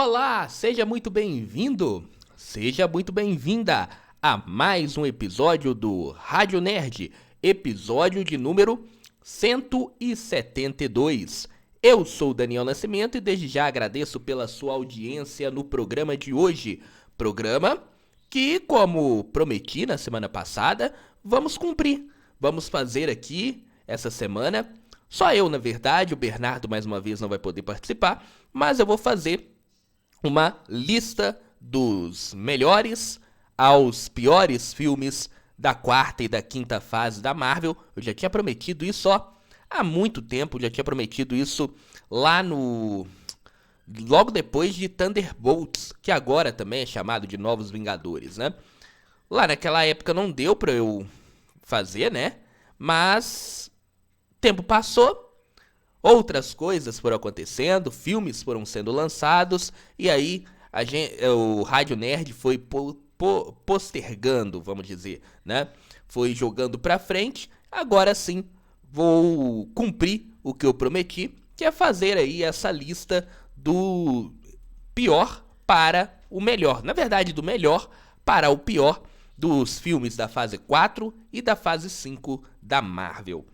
Olá, seja muito bem-vindo, seja muito bem-vinda a mais um episódio do Rádio Nerd, episódio de número 172. Eu sou o Daniel Nascimento e desde já agradeço pela sua audiência no programa de hoje. Programa que, como prometi na semana passada, vamos cumprir. Vamos fazer aqui, essa semana, só eu na verdade, o Bernardo mais uma vez não vai poder participar, mas eu vou fazer uma lista dos melhores aos piores filmes da quarta e da quinta fase da Marvel. Eu já tinha prometido isso há muito tempo, já tinha prometido isso lá no... logo depois de Thunderbolts, que agora também é chamado de Novos Vingadores, né? Lá naquela época não deu pra eu fazer, né? Mas tempo passou. Outras coisas foram acontecendo, filmes foram sendo lançados, e aí o Rádio Nerd foi postergando, vamos dizer, né? Foi jogando pra frente. Agora sim, vou cumprir o que eu prometi, que é fazer aí essa lista do pior para o melhor. Na verdade, do melhor para o pior dos filmes da fase 4 e da fase 5 da Marvel.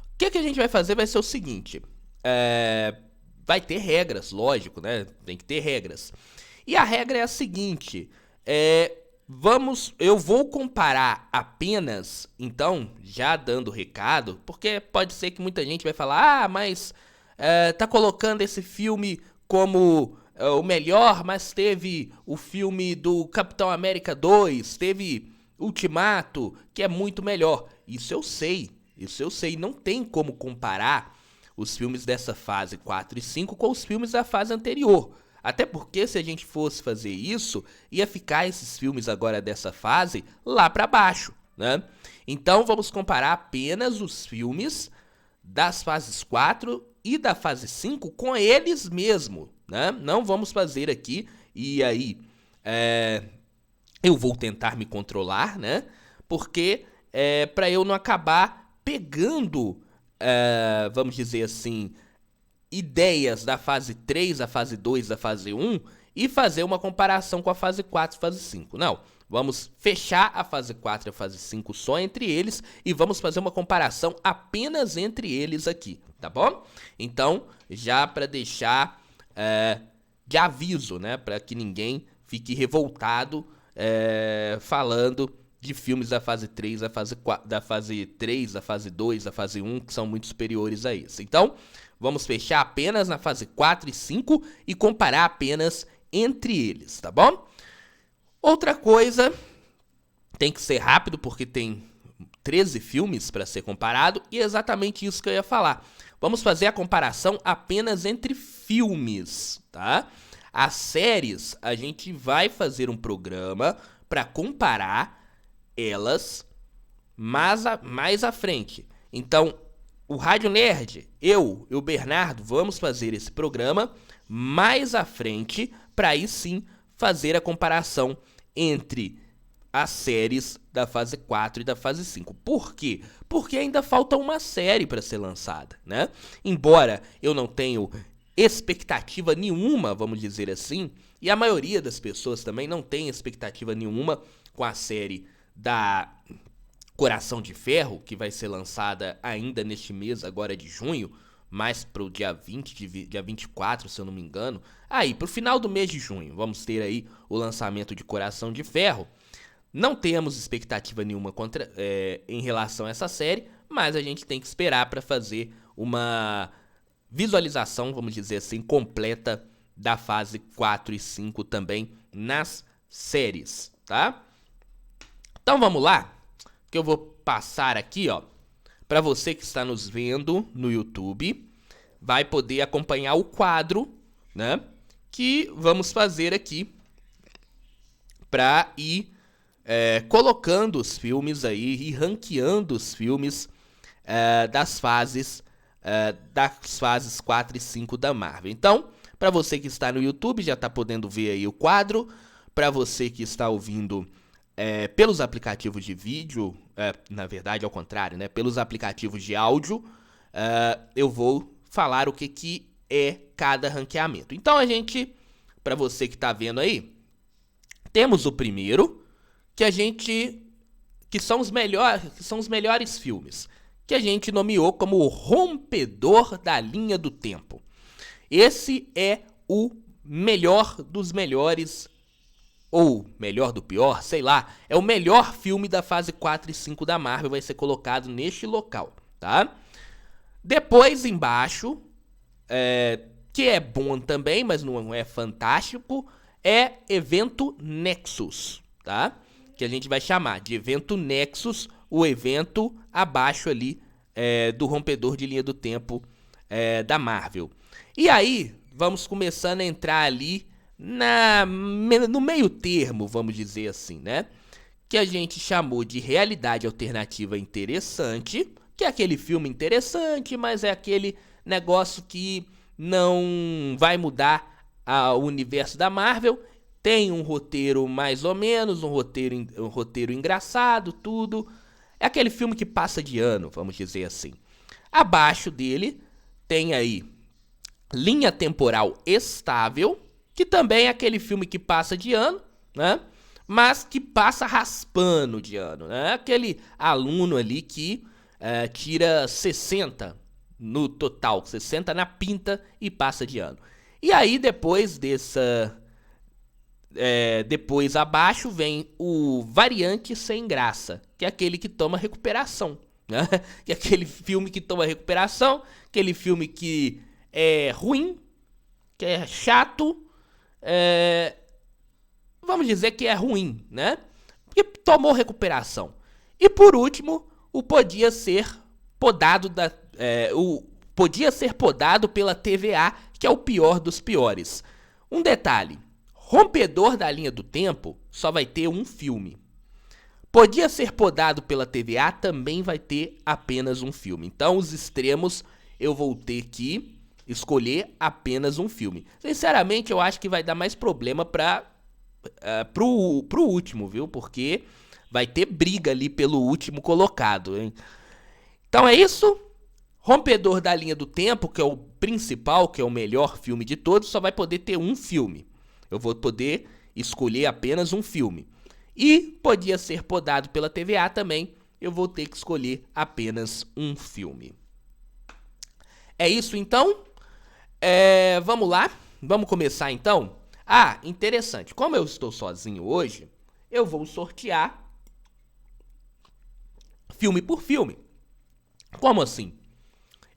O que a gente vai fazer vai ser o seguinte, vai ter regras, lógico, né? Tem que ter regras. E a regra é a seguinte, eu vou comparar apenas, então, já dando recado, porque pode ser que muita gente vai falar, mas tá colocando esse filme como o melhor, mas teve o filme do Capitão América 2, teve Ultimato, que é muito melhor. Isso eu sei, não tem como comparar os filmes dessa fase 4 e 5 com os filmes da fase anterior. Até porque se a gente fosse fazer isso, ia ficar esses filmes agora dessa fase lá pra baixo, né? Então vamos comparar apenas os filmes das fases 4 e da fase 5 com eles mesmo, né? Não vamos fazer aqui, e aí eu vou tentar me controlar, né? Porque pra eu não acabar pegando, vamos dizer assim, ideias da fase 3, da fase 2, da fase 1 e fazer uma comparação com a fase 4 e fase 5. Não, vamos fechar a fase 4 e a fase 5 só entre eles e vamos fazer uma comparação apenas entre eles aqui, tá bom? Então, já para deixar de aviso, né, para que ninguém fique revoltado falando de filmes da fase 3, da fase 4, da fase 3, da fase 2, da fase 1, que são muito superiores a isso. Então, vamos fechar apenas na fase 4 e 5 e comparar apenas entre eles, tá bom? Outra coisa, tem que ser rápido porque tem 13 filmes para ser comparado e é exatamente isso que eu ia falar. Vamos fazer a comparação apenas entre filmes, tá? As séries, a gente vai fazer um programa para comparar elas mais à frente. Então, o Rádio Nerd, eu e o Bernardo vamos fazer esse programa mais à frente para aí sim fazer a comparação entre as séries da fase 4 e da fase 5. Por quê? Porque ainda falta uma série para ser lançada, né? Embora eu não tenha expectativa nenhuma, vamos dizer assim, e a maioria das pessoas também não tem expectativa nenhuma com a série da Coração de Ferro, que vai ser lançada ainda neste mês, agora de junho, mais pro dia 20, dia 24, se eu não me engano. Aí, pro final do mês de junho, vamos ter aí o lançamento de Coração de Ferro. Não temos expectativa nenhuma em relação a essa série, mas a gente tem que esperar para fazer uma visualização, vamos dizer assim, completa da fase 4 e 5 também nas séries, tá? Então vamos lá, que eu vou passar aqui, ó, para você que está nos vendo no YouTube, vai poder acompanhar o quadro, né, que vamos fazer aqui para ir colocando os filmes aí e ranqueando os filmes das fases 4 e 5 da Marvel. Então, para você que está no YouTube, já está podendo ver aí o quadro. Para você que está ouvindo pelos aplicativos de vídeo, na verdade, ao contrário, né? Pelos aplicativos de áudio, eu vou falar o que é cada ranqueamento. Então a gente, para você que está vendo aí, temos o primeiro, que são os melhores filmes, que a gente nomeou como o rompedor da linha do tempo. Esse é o melhor dos melhores, ou melhor do pior, sei lá, é o melhor filme da fase 4 e 5 da Marvel, vai ser colocado neste local, tá? Depois, embaixo, que é bom também, mas não é fantástico, é Evento Nexus, tá? Que a gente vai chamar de Evento Nexus, o evento abaixo ali do rompedor de linha do tempo da Marvel. E aí, vamos começando a entrar ali no meio termo, vamos dizer assim, né? Que a gente chamou de realidade alternativa interessante, que é aquele filme interessante, mas é aquele negócio que não vai mudar o universo da Marvel. Tem um roteiro mais ou menos, um roteiro engraçado, tudo. É aquele filme que passa de ano, vamos dizer assim. Abaixo dele tem aí Linha Temporal Estável, que também é aquele filme que passa de ano, né? Mas que passa raspando de ano, né? Aquele aluno ali que tira 60 no total, 60 na pinta e passa de ano. E aí depois depois abaixo vem o Variante Sem Graça, que é aquele que toma recuperação, né? Que é aquele filme que toma recuperação, aquele filme que é ruim, que é chato, vamos dizer que é ruim, né? Porque tomou recuperação. E por último, podia ser podado pela TVA, que é o pior dos piores. Um detalhe: Rompedor da Linha do Tempo só vai ter um filme. Podia ser podado pela TVA, também vai ter apenas um filme. Então, os extremos, eu vou ter que escolher apenas um filme. Sinceramente, eu acho que vai dar mais problema pro último, viu? Porque vai ter briga ali pelo último colocado, hein? Então é isso. Rompedor da Linha do Tempo, que é o principal, que é o melhor filme de todos, só vai poder ter um filme. Eu vou poder escolher apenas um filme. E podia ser podado pela TVA também. Eu vou ter que escolher apenas um filme. É isso então? Vamos lá? Vamos começar então? Ah, interessante. Como eu estou sozinho hoje, eu vou sortear filme por filme. Como assim?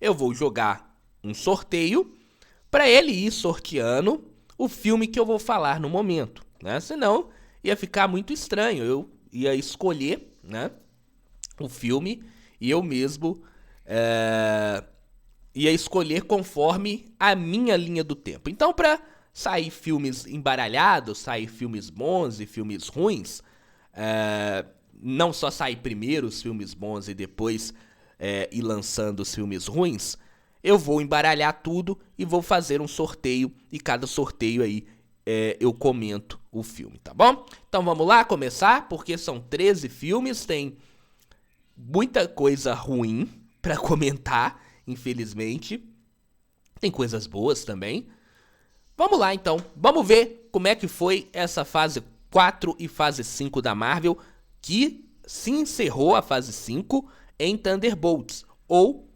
Eu vou jogar um sorteio para ele ir sorteando o filme que eu vou falar no momento, né? Senão ia ficar muito estranho. Eu ia escolher, né, o filme e eu mesmo ia escolher conforme a minha linha do tempo. Então, para sair filmes embaralhados, sair filmes bons e filmes ruins, não só sair primeiro os filmes bons e depois ir lançando os filmes ruins, eu vou embaralhar tudo e vou fazer um sorteio, e cada sorteio aí eu comento o filme, tá bom? Então vamos lá começar, porque são 13 filmes, tem muita coisa ruim pra comentar, infelizmente. Tem coisas boas também. Vamos lá então, vamos ver como é que foi essa fase 4 e fase 5 da Marvel, que se encerrou a fase 5 em Thunderbolts, ou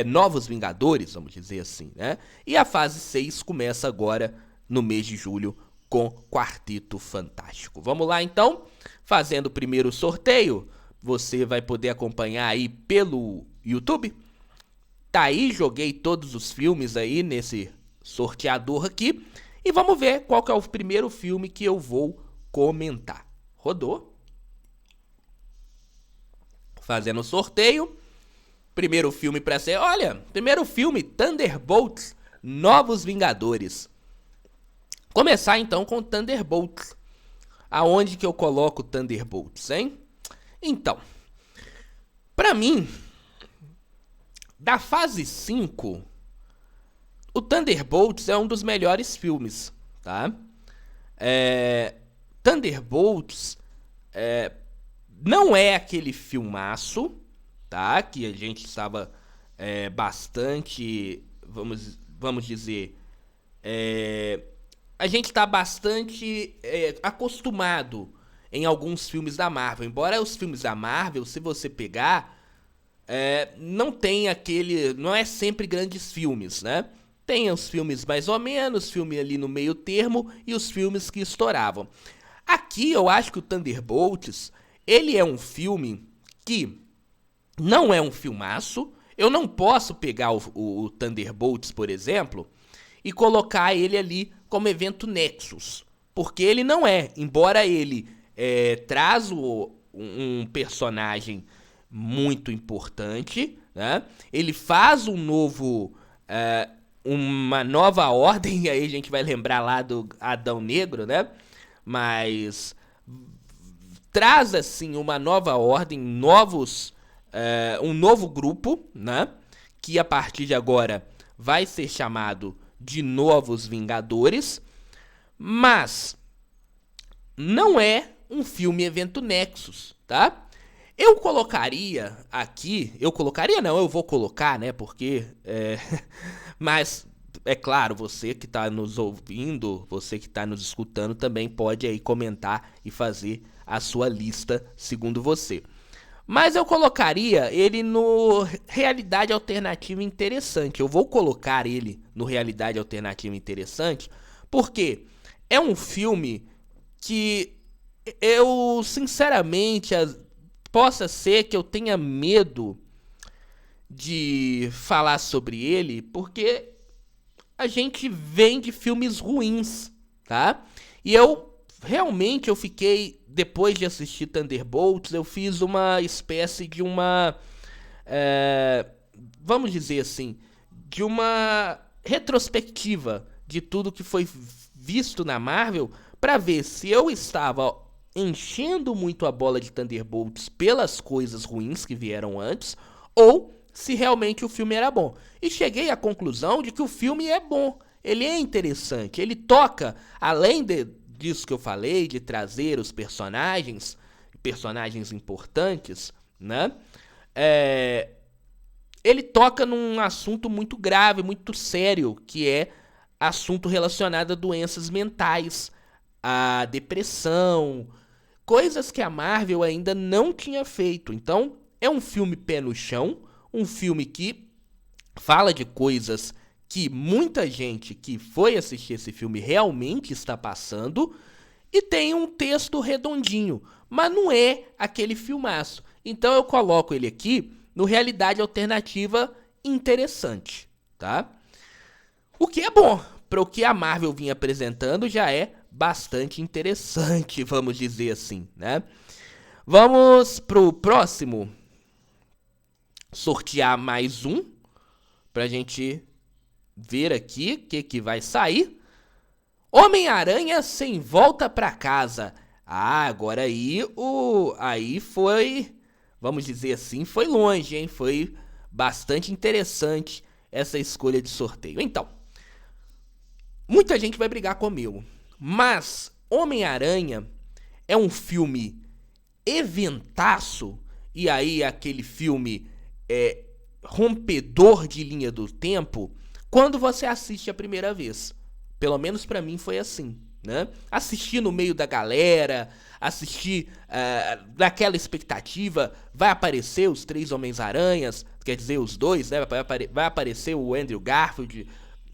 Novos Vingadores, vamos dizer assim, né? E a fase 6 começa agora no mês de julho com Quarteto Fantástico. Vamos lá então, fazendo o primeiro sorteio, você vai poder acompanhar aí pelo YouTube. Tá aí, joguei todos os filmes aí nesse sorteador aqui, e vamos ver qual que é o primeiro filme que eu vou comentar. Rodou. Fazendo o sorteio. Primeiro filme pra ser... Olha, primeiro filme, Thunderbolts, Novos Vingadores. Começar então com Thunderbolts. Aonde que eu coloco Thunderbolts, hein? Então, pra mim, da fase 5, o Thunderbolts é um dos melhores filmes, tá? Thunderbolts não é aquele filmaço, tá? Que a gente estava bastante, vamos vamos dizer, a gente tá bastante acostumado em alguns filmes da Marvel. Embora os filmes da Marvel, se você pegar, não tem aquele... Não é sempre grandes filmes, né? Tem os filmes mais ou menos, filme ali no meio termo e os filmes que estouravam. Aqui eu acho que o Thunderbolts, ele é um filme que não é um filmaço. Eu não posso pegar o Thunderbolts, por exemplo, e colocar ele ali como evento Nexus. Porque ele não é. Embora ele traz um personagem muito importante, né? Ele faz uma nova ordem, aí a gente vai lembrar lá do Adão Negro, né? Mas traz assim uma nova ordem, um novo grupo, né? Que a partir de agora vai ser chamado de Novos Vingadores, mas não é um filme evento Nexus, tá? Eu colocaria aqui, eu vou colocar, né? Porque mas é claro, você que está nos ouvindo, você que está nos escutando também pode aí comentar e fazer a sua lista segundo você. Mas eu colocaria ele no Realidade Alternativa Interessante. Eu vou colocar ele no Realidade Alternativa Interessante porque é um filme que eu, sinceramente, possa ser que eu tenha medo de falar sobre ele, porque a gente vem de filmes ruins, tá? E eu fiquei, depois de assistir Thunderbolts, eu fiz uma espécie de vamos dizer assim, de uma retrospectiva de tudo que foi visto na Marvel, para ver se eu estava enchendo muito a bola de Thunderbolts pelas coisas ruins que vieram antes, ou se realmente o filme era bom. E cheguei à conclusão de que o filme é bom, ele é interessante, ele toca, além disso que eu falei, de trazer os personagens importantes, né? Ele toca num assunto muito grave, muito sério, que é assunto relacionado a doenças mentais, a depressão, coisas que a Marvel ainda não tinha feito. Então, é um filme pé no chão, um filme que fala de coisas que muita gente que foi assistir esse filme realmente está passando, e tem um texto redondinho, mas não é aquele filmaço. Então eu coloco ele aqui no Realidade Alternativa Interessante, tá? O que é bom, para o que a Marvel vinha apresentando já é bastante interessante, vamos dizer assim, né? Vamos pro próximo. Sortear mais um pra gente ver aqui o que vai sair. Homem-Aranha Sem Volta Pra Casa. Ah, agora aí foi, vamos dizer assim, foi longe, hein? Foi bastante interessante essa escolha de sorteio. Então, muita gente vai brigar comigo, mas Homem-Aranha é um filme eventaço, e aí aquele filme rompedor de linha do tempo quando você assiste a primeira vez. Pelo menos pra mim foi assim, né? Assistir no meio da galera, assistir naquela expectativa, vai aparecer os 3 Homens-Aranhas, quer dizer, os dois, né? Vai aparecer o Andrew Garfield,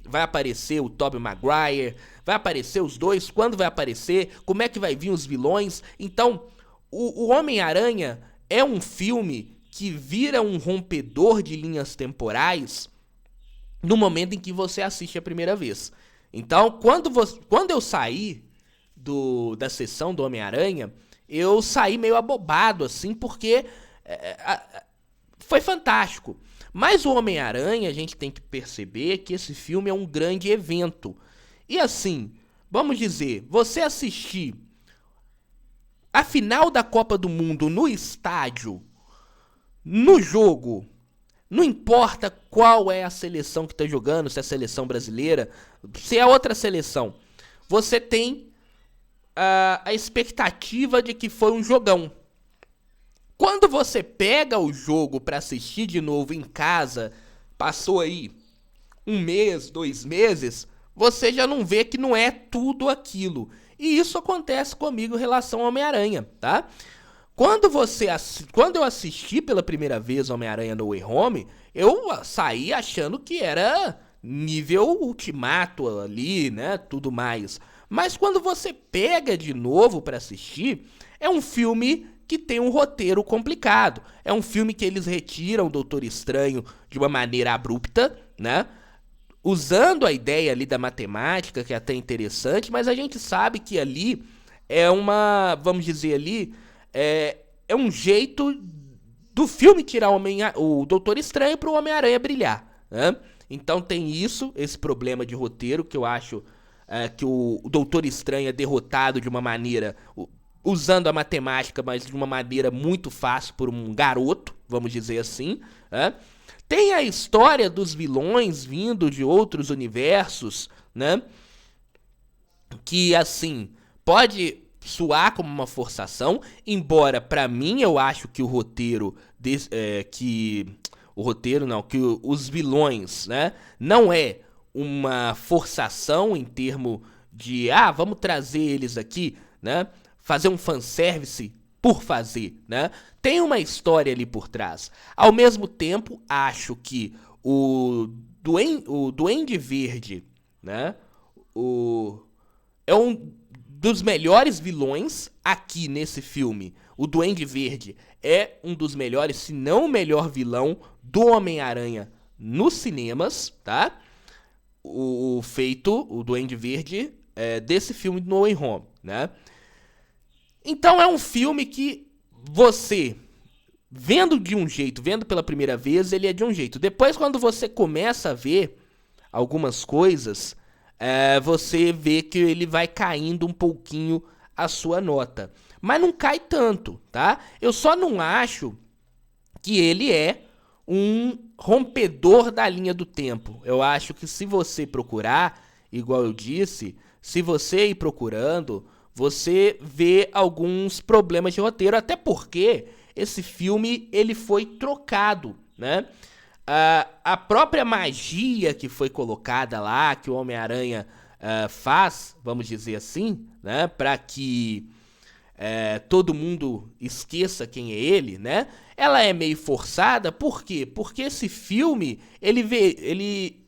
vai aparecer o Tobey Maguire, vai aparecer os dois, quando vai aparecer, como é que vai vir os vilões. Então, o Homem-Aranha é um filme que vira um rompedor de linhas temporais no momento em que você assiste a primeira vez. Então, quando eu saí da sessão do Homem-Aranha, eu saí meio abobado, assim, porque foi fantástico. Mas o Homem-Aranha, a gente tem que perceber que esse filme é um grande evento. E assim, vamos dizer, você assistir a final da Copa do Mundo no estádio, no jogo, não importa qual é a seleção que está jogando, se é a seleção brasileira, se é outra seleção, você tem a expectativa de que foi um jogão. Quando você pega o jogo para assistir de novo em casa, passou aí um mês, 2 meses, você já não vê que não é tudo aquilo. E isso acontece comigo em relação ao Homem-Aranha, tá? Quando eu assisti pela primeira vez Homem-Aranha No Way Home, eu saí achando que era nível Ultimato ali, né, tudo mais. Mas quando você pega de novo pra assistir, é um filme que tem um roteiro complicado. É um filme que eles retiram o Doutor Estranho de uma maneira abrupta, né? Usando a ideia ali da matemática, que é até interessante, mas a gente sabe que ali é uma, vamos dizer ali, é um jeito do filme tirar o Doutor Estranho para o Homem-Aranha brilhar, né? Então tem isso, esse problema de roteiro, que eu acho que o Doutor Estranho é derrotado de uma maneira, usando a matemática, mas de uma maneira muito fácil por um garoto, vamos dizer assim, né? Tem a história dos vilões vindo de outros universos, né? Que, assim, pode soar como uma forçação, embora, pra mim, eu acho que o roteiro... que os vilões, né? Não é uma forçação em termos de... vamos trazer eles aqui, né? Fazer um fanservice por fazer, né? Tem uma história ali por trás. Ao mesmo tempo, acho que o Duende Verde, né? É um dos melhores vilões aqui nesse filme. O Duende Verde é um dos melhores, se não o melhor vilão do Homem-Aranha nos cinemas, tá? O Duende Verde desse filme do No Way Home, né? Então é um filme que você, vendo de um jeito, vendo pela primeira vez, ele é de um jeito. Depois, quando você começa a ver algumas coisas, você vê que ele vai caindo um pouquinho a sua nota. Mas não cai tanto, tá? Eu só não acho que ele é um rompedor da linha do tempo. Eu acho que se você procurar, igual eu disse, se você ir procurando, você vê alguns problemas de roteiro, até porque esse filme ele foi trocado, né? A própria magia que foi colocada lá, que o Homem-Aranha faz, vamos dizer assim, né? Para que todo mundo esqueça quem é ele, né? Ela é meio forçada, por quê? Porque esse filme ele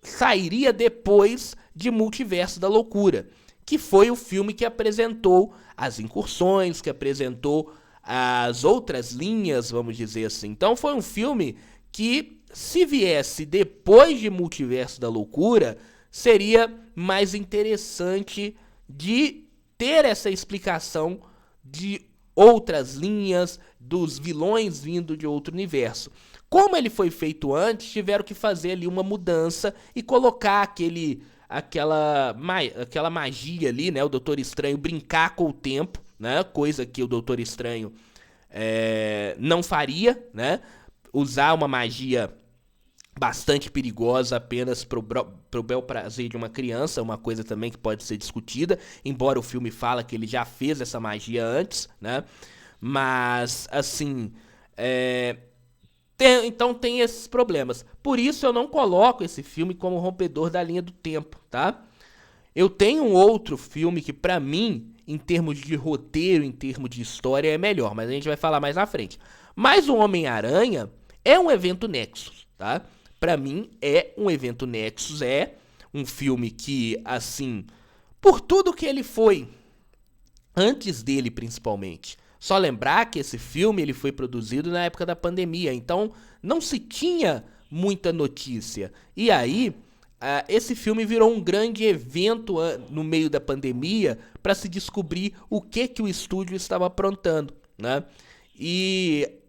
sairia depois de Multiverso da Loucura, que foi o filme que apresentou as incursões, que apresentou as outras linhas, vamos dizer assim. Então foi um filme que, se viesse depois de Multiverso da Loucura, seria mais interessante de ter essa explicação de outras linhas, dos vilões vindo de outro universo. Como ele foi feito antes, tiveram que fazer ali uma mudança e colocar aquela magia ali, né? O Doutor Estranho brincar com o tempo, né? Coisa que o Doutor Estranho não faria, né? Usar uma magia bastante perigosa apenas pro bel prazer de uma criança, uma coisa também que pode ser discutida, embora o filme fala que ele já fez essa magia antes, né? Mas, assim, então tem esses problemas. Por isso eu não coloco esse filme como rompedor da linha do tempo, tá? Eu tenho um outro filme que, pra mim, em termos de roteiro, em termos de história, é melhor, mas a gente vai falar mais na frente. Mas o Homem-Aranha é um evento Nexus, tá? Pra mim, é um evento Nexus, é um filme que, assim, por tudo que ele foi, antes dele principalmente. Só lembrar que esse filme ele foi produzido na época da pandemia, então não se tinha muita notícia. E aí, esse filme virou um grande evento no meio da pandemia para se descobrir o que o estúdio estava aprontando, né? E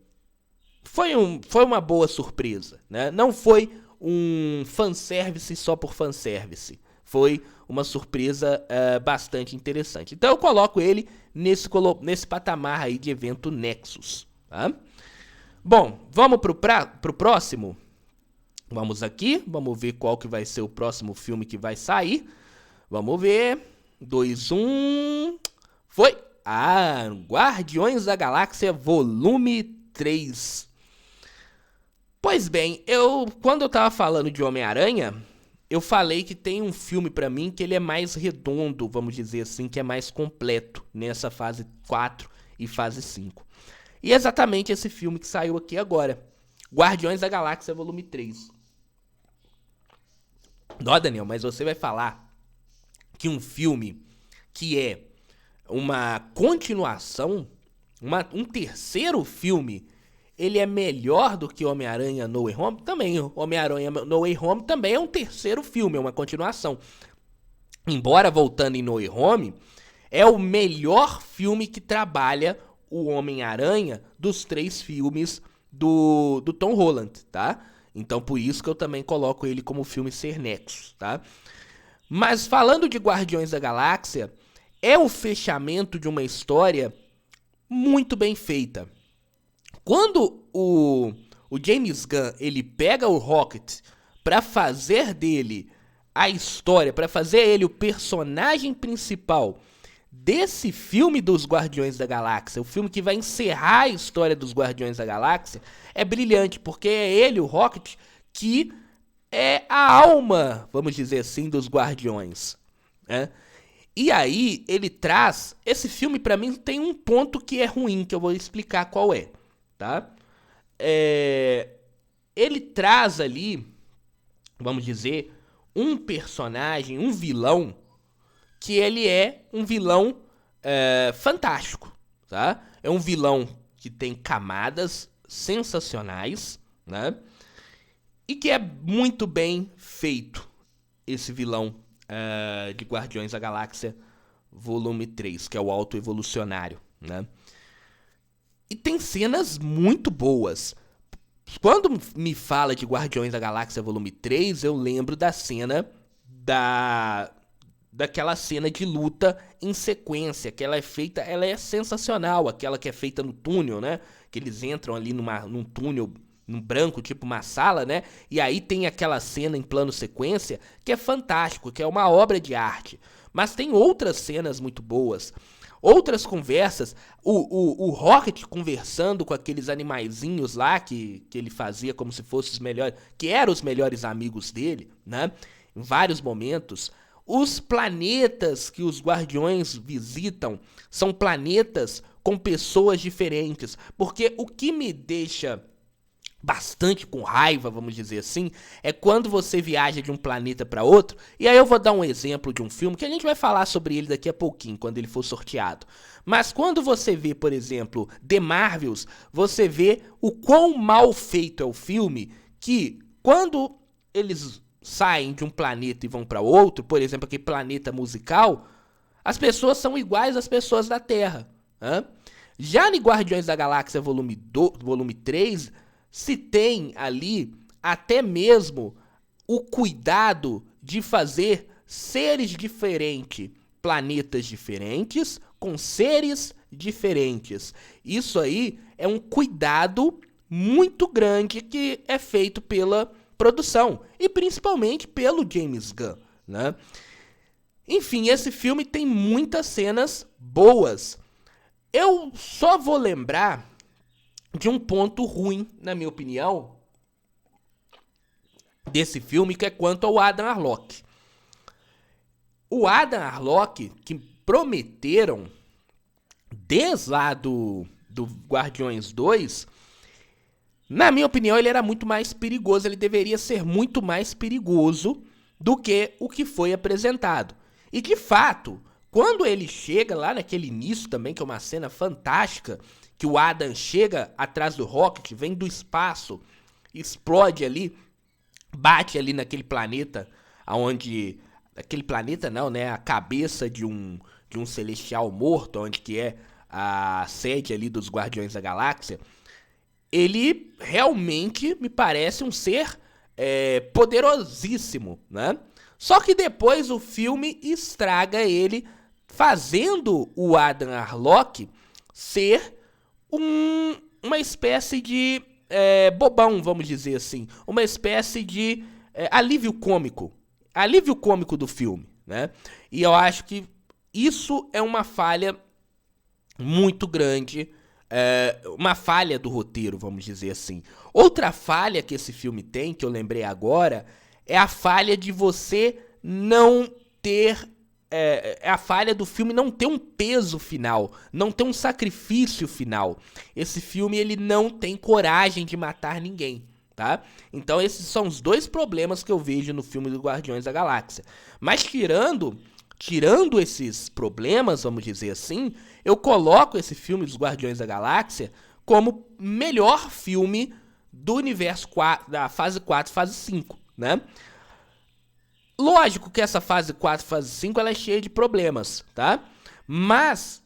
foi uma boa surpresa, né? Não foi um fanservice só por fanservice. Foi uma surpresa bastante interessante. Então eu coloco ele nesse patamar aí de evento Nexus, tá? Bom, vamos pro próximo? Vamos aqui, vamos ver qual que vai ser o próximo filme que vai sair. Vamos ver. 2, 1... Foi! Guardiões da Galáxia Volume 3. Pois bem, quando eu tava falando de Homem-Aranha, eu falei que tem um filme pra mim que ele é mais redondo, vamos dizer assim, que é mais completo nessa fase 4 e fase 5. E é exatamente esse filme que saiu aqui agora, Guardiões da Galáxia Volume 3. Ó, Daniel, mas você vai falar que um filme que é uma continuação, um terceiro filme, ele é melhor do que Homem-Aranha No Way Home? Também, Homem-Aranha No Way Home também é um terceiro filme, é uma continuação. Embora, voltando em No Way Home, é o melhor filme que trabalha o Homem-Aranha dos 3 filmes do Tom Holland, tá? Então, por isso que eu também coloco ele como filme ser nexo, tá? Mas falando de Guardiões da Galáxia, é o fechamento de uma história muito bem feita. Quando o James Gunn ele pega o Rocket para fazer dele a história, para fazer ele o personagem principal desse filme dos Guardiões da Galáxia, o filme que vai encerrar a história dos Guardiões da Galáxia, é brilhante, porque é ele, o Rocket, que é a alma, vamos dizer assim, dos Guardiões, né? E aí ele traz, esse filme pra mim tem um ponto que é ruim, que eu vou explicar qual é, tá? Ele traz ali, vamos dizer, um personagem, um vilão, que ele é um vilão fantástico, tá? É um vilão que tem camadas sensacionais, né? E que é muito bem feito, esse vilão de Guardiões da Galáxia Volume 3, que é o Auto-Evolucionário, né? E tem cenas muito boas. Quando me fala de Guardiões da Galáxia Volume 3, eu lembro da cena daquela cena de luta em sequência, que ela é sensacional, aquela que é feita no túnel, né? Que eles entram ali num túnel, num branco, tipo uma sala, né? E aí tem aquela cena em plano sequência, que é fantástico, que é uma obra de arte. Mas tem outras cenas muito boas, outras conversas, o Rocket conversando com aqueles animaizinhos lá, que ele fazia como se fossem os melhores, que eram os melhores amigos dele, né? Em vários momentos. Os planetas que os Guardiões visitam são planetas com pessoas diferentes, porque o que me deixa bastante com raiva, vamos dizer assim, é quando você viaja de um planeta para outro, e aí eu vou dar um exemplo de um filme que a gente vai falar sobre ele daqui a pouquinho, quando ele for sorteado. Mas quando você vê, por exemplo, The Marvels, você vê o quão mal feito é o filme, que quando eles saem de um planeta e vão para outro, por exemplo, aquele planeta musical, as pessoas são iguais às pessoas da Terra. Né? Já em Guardiões da Galáxia volume 3, se tem ali até mesmo o cuidado de fazer seres diferentes, planetas diferentes, com seres diferentes. Isso aí é um cuidado muito grande que é feito pela produção e principalmente pelo James Gunn, né? Enfim, esse filme tem muitas cenas boas. Eu só vou lembrar de um ponto ruim, na minha opinião, desse filme, que é quanto ao Adam Warlock. O Adam Warlock, que prometeram desde lá do Guardiões 2, na minha opinião, ele era muito mais perigoso. Ele deveria ser muito mais perigoso do que o que foi apresentado. E, de fato, quando ele chega lá naquele início também, que é uma cena fantástica, que o Adam chega atrás do Rocket, vem do espaço, explode ali, bate ali naquele planeta, onde... Aquele planeta não, né? A cabeça de um celestial morto, onde que é a sede ali dos Guardiões da Galáxia. Ele realmente me parece um ser poderosíssimo, né? Só que depois o filme estraga ele, fazendo o Adam Warlock ser uma espécie de bobão, vamos dizer assim. Uma espécie de alívio cômico. Alívio cômico do filme, né? E eu acho que isso é uma falha muito grande uma falha do roteiro, vamos dizer assim. Outra falha que esse filme tem, que eu lembrei agora, é a falha de você não ter... É a falha do filme não ter um peso final, não ter um sacrifício final. Esse filme, ele não tem coragem de matar ninguém, tá? Então esses são os dois problemas que eu vejo no filme do Guardiões da Galáxia. Mas tirando esses problemas, vamos dizer assim, eu coloco esse filme dos Guardiões da Galáxia como melhor filme do universo 4, da fase 4 e fase 5, né? Lógico que essa fase 4 e fase 5 ela é cheia de problemas, tá? Mas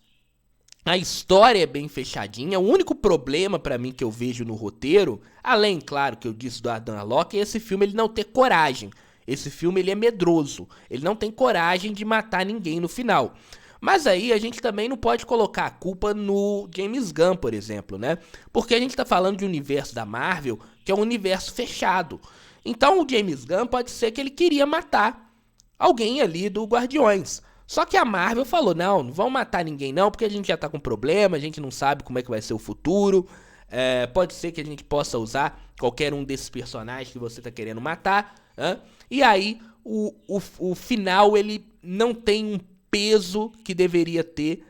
a história é bem fechadinha. O único problema pra mim que eu vejo no roteiro, além, claro, que eu disse do Adam Warlock, é esse filme ele não ter coragem. Esse filme ele é medroso. Ele não tem coragem de matar ninguém no final. Mas aí a gente também não pode colocar a culpa no James Gunn, por exemplo, né? Porque a gente tá falando de um universo da Marvel que é um universo fechado. Então o James Gunn pode ser que ele queria matar alguém ali do Guardiões. Só que a Marvel falou, não vão matar ninguém não, porque a gente já tá com problema, a gente não sabe como é que vai ser o futuro. Pode ser que a gente possa usar qualquer um desses personagens que você tá querendo matar. E aí o final ele não tem um peso que deveria ter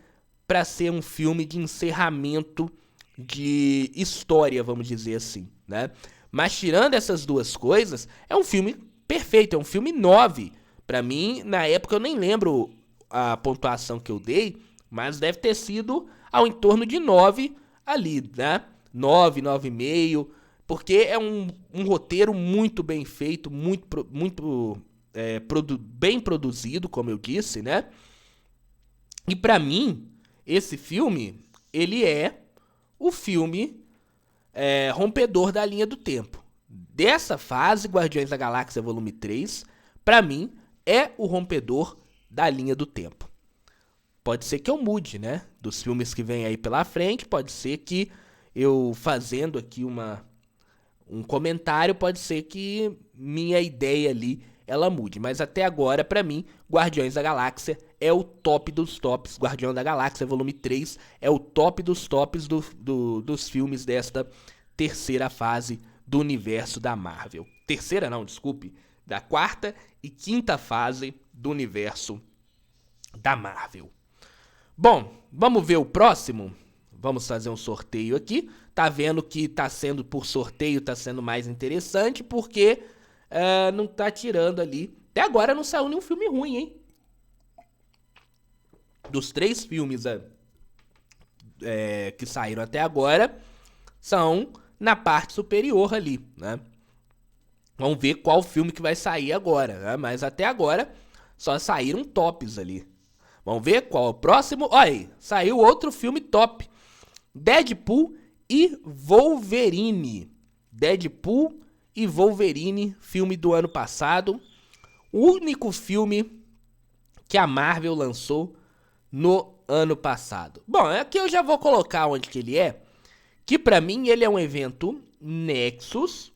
pra ser um filme de encerramento de história, vamos dizer assim, né? Mas tirando essas duas coisas, é um filme perfeito, é um filme 9. Pra mim, na época eu nem lembro a pontuação que eu dei, mas deve ter sido ao entorno de 9 ali, né? 9, 9,5, porque é um roteiro muito bem feito, muito bem produzido, como eu disse, né? E pra mim, esse filme, ele é o filme rompedor da linha do tempo. Dessa fase, Guardiões da Galáxia Volume 3, pra mim, é o rompedor da linha do tempo. Pode ser que eu mude, né? Dos filmes que vem aí pela frente, pode ser que eu fazendo aqui um comentário, pode ser que minha ideia ali, ela mude. Mas até agora, pra mim, Guardiões da Galáxia é o top dos tops. Guardião da Galáxia Volume 3 é o top dos tops dos filmes desta terceira fase do universo da Marvel. Terceira não, desculpe. Da quarta e quinta fase do universo da Marvel. Bom, vamos ver o próximo? Vamos fazer um sorteio aqui. Tá vendo que tá sendo por sorteio, tá sendo mais interessante, porque não tá tirando ali. Até agora não saiu nenhum filme ruim, hein? Dos 3 filmes que saíram até agora, são na parte superior ali, né? Vamos ver qual filme que vai sair agora, né? Mas até agora só saíram tops ali. Vamos ver qual é o próximo. Olha aí, saiu outro filme top. Deadpool e Wolverine. Deadpool e Wolverine, filme do ano passado. O único filme que a Marvel lançou no ano passado. Bom, aqui eu já vou colocar onde que ele é. Que pra mim ele é um evento Nexus,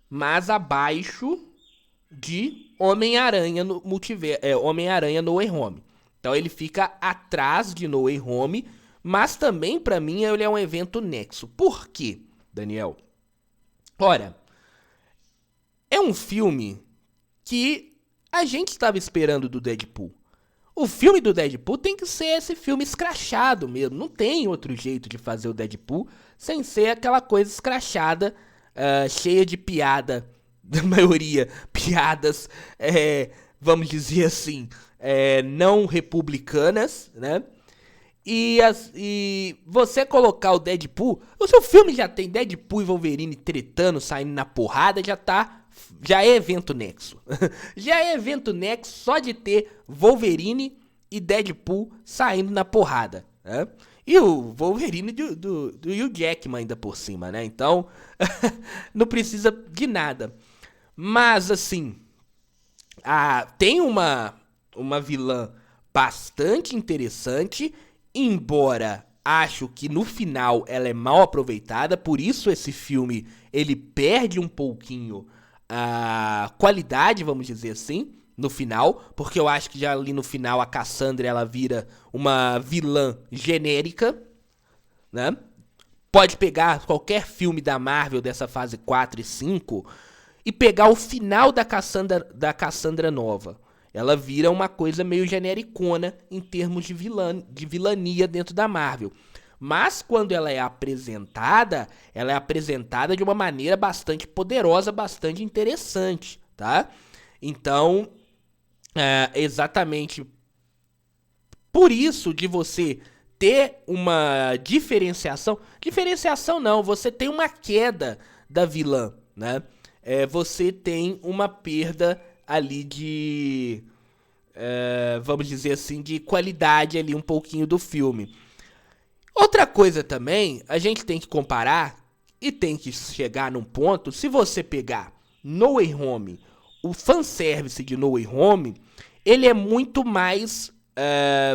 mas abaixo de Homem-Aranha no multiverso, Homem-Aranha No Way Home. Então ele fica atrás de No Way Home, mas também pra mim ele é um evento Nexo. Por quê, Daniel? Ora, é um filme que a gente estava esperando do Deadpool. O filme do Deadpool tem que ser esse filme escrachado mesmo. Não tem outro jeito de fazer o Deadpool sem ser aquela coisa escrachada, cheia de piada, da maioria, piadas, vamos dizer assim, não republicanas, né? E você colocar o Deadpool, o seu filme já tem Deadpool e Wolverine tretando, saindo na porrada, já é evento Nexo. Já é evento Nexo só de ter Wolverine e Deadpool saindo na porrada, né? E o Wolverine do Hugh Jackman ainda por cima, né? Então, não precisa de nada. Mas, assim, tem uma vilã bastante interessante, embora acho que no final ela é mal aproveitada, por isso esse filme ele perde um pouquinho a qualidade, vamos dizer assim, no final, porque eu acho que já ali no final a Cassandra ela vira uma vilã genérica, né? Pode pegar qualquer filme da Marvel dessa fase 4 e 5 e pegar o final da Cassandra nova. Ela vira uma coisa meio genericona em termos de vilania dentro da Marvel. Mas quando ela é apresentada de uma maneira bastante poderosa, bastante interessante, tá? Então, exatamente por isso de você ter uma diferenciação não, você tem uma queda da vilã, né? Você tem uma perda ali de, vamos dizer assim, de qualidade ali um pouquinho do filme. Outra coisa também, a gente tem que comparar e tem que chegar num ponto, se você pegar No Way Home, o fanservice de No Way Home, ele é muito mais,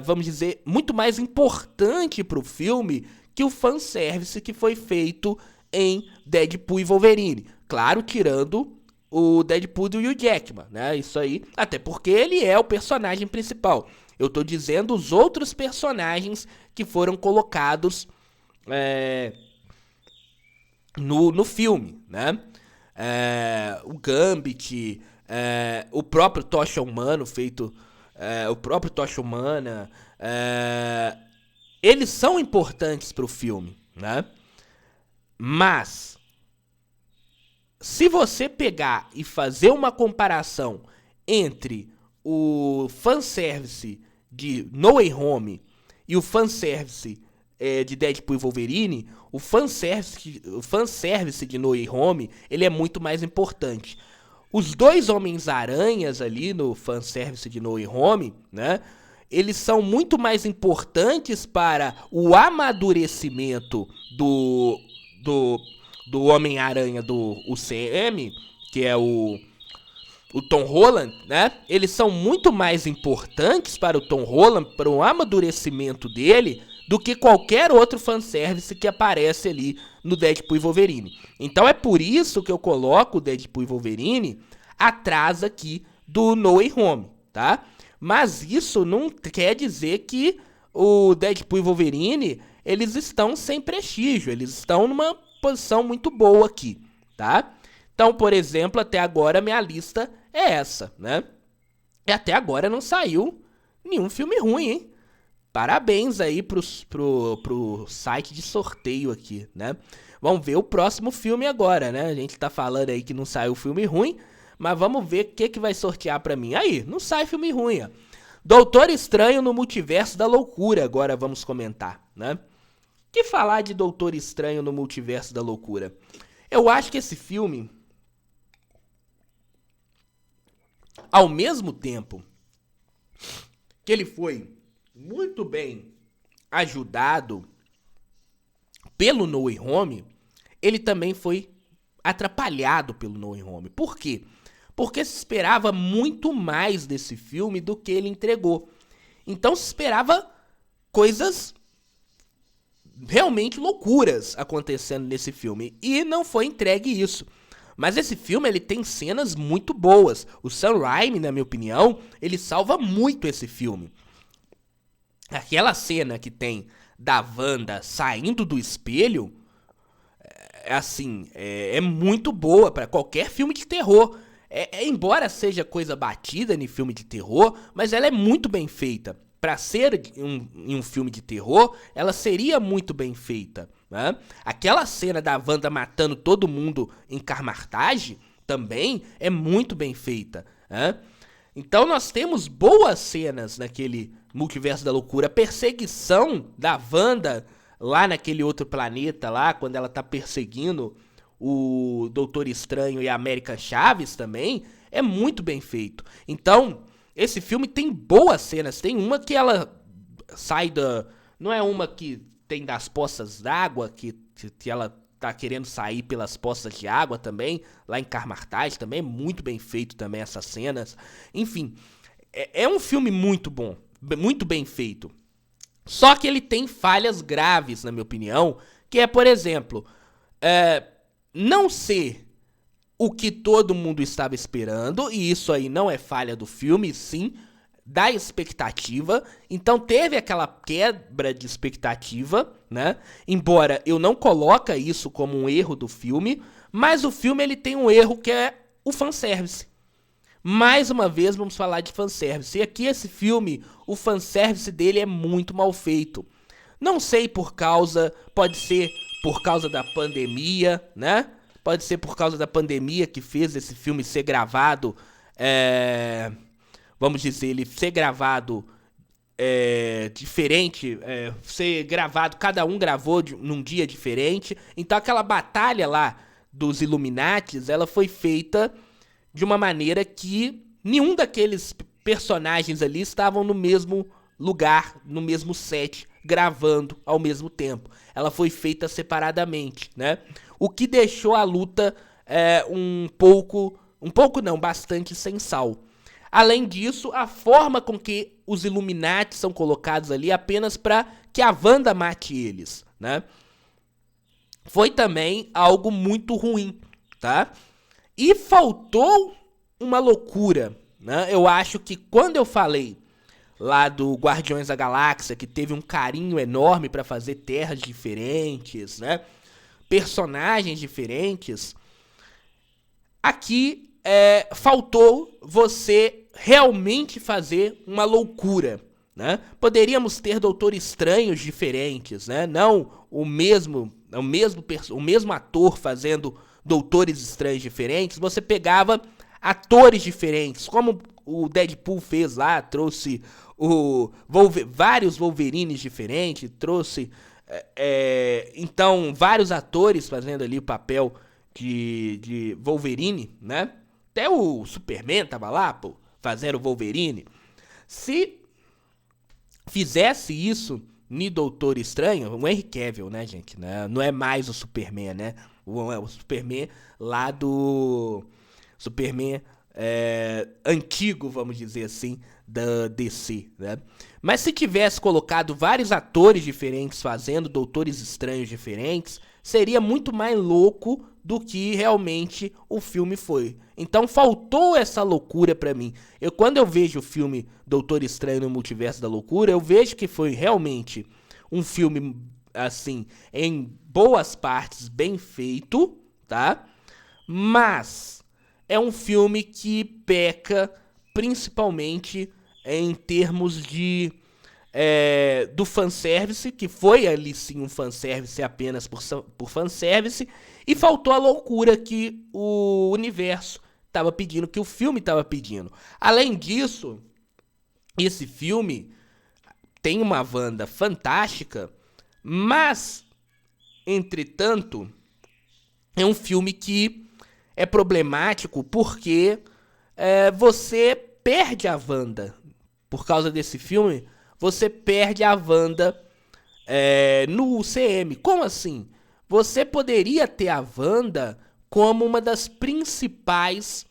vamos dizer, muito mais importante pro filme que o fanservice que foi feito em Deadpool e Wolverine. Claro, tirando o Deadpool do Hugh Jackman, né? Isso aí, até porque ele é o personagem principal. Eu tô dizendo os outros personagens que foram colocados no filme, né? O Gambit, o próprio Tocha Humano feito, o próprio Tocha Humana, eles são importantes pro filme, né? Mas se você pegar e fazer uma comparação entre o fanservice de No Way Home e o fanservice de Deadpool e Wolverine, o fanservice de No Way Home, ele é muito mais importante. Os dois Homens-Aranhas ali no fanservice de No Way Home, né, eles são muito mais importantes para o amadurecimento do Homem-Aranha do UCM, que é o Tom Holland, né? Eles são muito mais importantes para o Tom Holland, para o amadurecimento dele, do que qualquer outro fanservice que aparece ali no Deadpool e Wolverine. Então é por isso que eu coloco o Deadpool e Wolverine atrás aqui do No Way Home, tá? Mas isso não quer dizer que o Deadpool e Wolverine, eles estão sem prestígio, eles estão numa posição muito boa aqui, tá? Então, por exemplo, até agora minha lista é essa, né? E até agora não saiu nenhum filme ruim, hein? Parabéns aí pro site de sorteio aqui, né? Vamos ver o próximo filme agora, né? A gente tá falando aí que não saiu filme ruim, mas vamos ver o que vai sortear pra mim. Aí, não sai filme ruim, ó. Doutor Estranho no Multiverso da Loucura, agora vamos comentar, né? Que falar de Doutor Estranho no Multiverso da Loucura? Eu acho que esse filme, ao mesmo tempo que ele foi muito bem ajudado pelo No Way Home, ele também foi atrapalhado pelo No Way Home. Por quê? Porque se esperava muito mais desse filme do que ele entregou. Então se esperava coisas realmente loucuras acontecendo nesse filme. E não foi entregue isso. Mas esse filme, ele tem cenas muito boas. O Sam Raimi, na minha opinião, ele salva muito esse filme. Aquela cena que tem da Wanda saindo do espelho, é muito boa para qualquer filme de terror. Embora seja coisa batida em filme de terror, mas ela é muito bem feita. Para ser em um filme de terror, ela seria muito bem feita, né? Aquela cena da Wanda matando todo mundo em Carmartage também é muito bem feita, né? Então nós temos boas cenas naquele Multiverso da Loucura. A perseguição da Wanda lá naquele outro planeta lá, quando ela tá perseguindo o Doutor Estranho e a América Chaves também, é muito bem feito. Então, esse filme tem boas cenas. Tem uma que ela sai da... Não é uma que tem das poças d'água, que ela tá querendo sair pelas poças de água também, lá em Carmartage também, é muito bem feito também essas cenas. Enfim, é um filme muito bom, muito bem feito. Só que ele tem falhas graves, na minha opinião, que é, por exemplo, não ser o que todo mundo estava esperando, e isso aí não é falha do filme, sim da expectativa. Então teve aquela quebra de expectativa, né? Embora eu não coloque isso como um erro do filme, mas o filme ele tem um erro que é o fanservice. Mais uma vez vamos falar de fanservice. E aqui esse filme, o fanservice dele é muito mal feito. Não sei pode ser por causa da pandemia, né? Pode ser por causa da pandemia que fez esse filme ser gravado, vamos dizer, ele ser gravado diferente, ser gravado, cada um gravou num dia diferente. Então aquela batalha lá dos Illuminatis, ela foi feita de uma maneira que nenhum daqueles personagens ali estavam no mesmo lugar, no mesmo set, gravando ao mesmo tempo. Ela foi feita separadamente, né? O que deixou a luta bastante sem sal. Além disso, a forma com que os Illuminati são colocados ali apenas para que a Wanda mate eles, né? Foi também algo muito ruim, tá? E faltou uma loucura, né? Eu acho que quando eu falei lá do Guardiões da Galáxia, que teve um carinho enorme para fazer terras diferentes, né? Personagens diferentes, aqui faltou você realmente fazer uma loucura, né? Poderíamos ter Doutores Estranhos diferentes, né? Não o mesmo ator fazendo Doutores Estranhos diferentes. Você pegava atores diferentes, como o Deadpool fez lá, trouxe vários Wolverines diferentes, trouxe então vários atores fazendo ali o papel de Wolverine, né? Até o Superman tava lá, pô, fazendo o Wolverine. Se fizesse isso no Doutor Estranho, o Henry Cavill, né, gente? Não é mais o Superman, né? O Superman lá do Superman antigo, vamos dizer assim, da DC, né? Mas se tivesse colocado vários atores diferentes fazendo Doutores Estranhos diferentes, seria muito mais louco do que realmente o filme foi. Então faltou essa loucura pra mim. Quando eu vejo o filme Doutor Estranho no Multiverso da Loucura, eu vejo que foi realmente um filme, assim, em boas partes bem feito, tá? Mas é um filme que peca principalmente em termos do fanservice, que foi ali sim um fanservice apenas por fanservice, e faltou a loucura que o universo estava pedindo, que o filme estava pedindo. Além disso, esse filme tem uma Wanda fantástica, mas, entretanto, é um filme que é problemático porque você perde a Wanda. Por causa desse filme, você perde a Wanda no UCM. Como assim? Você poderia ter a Wanda como uma das principais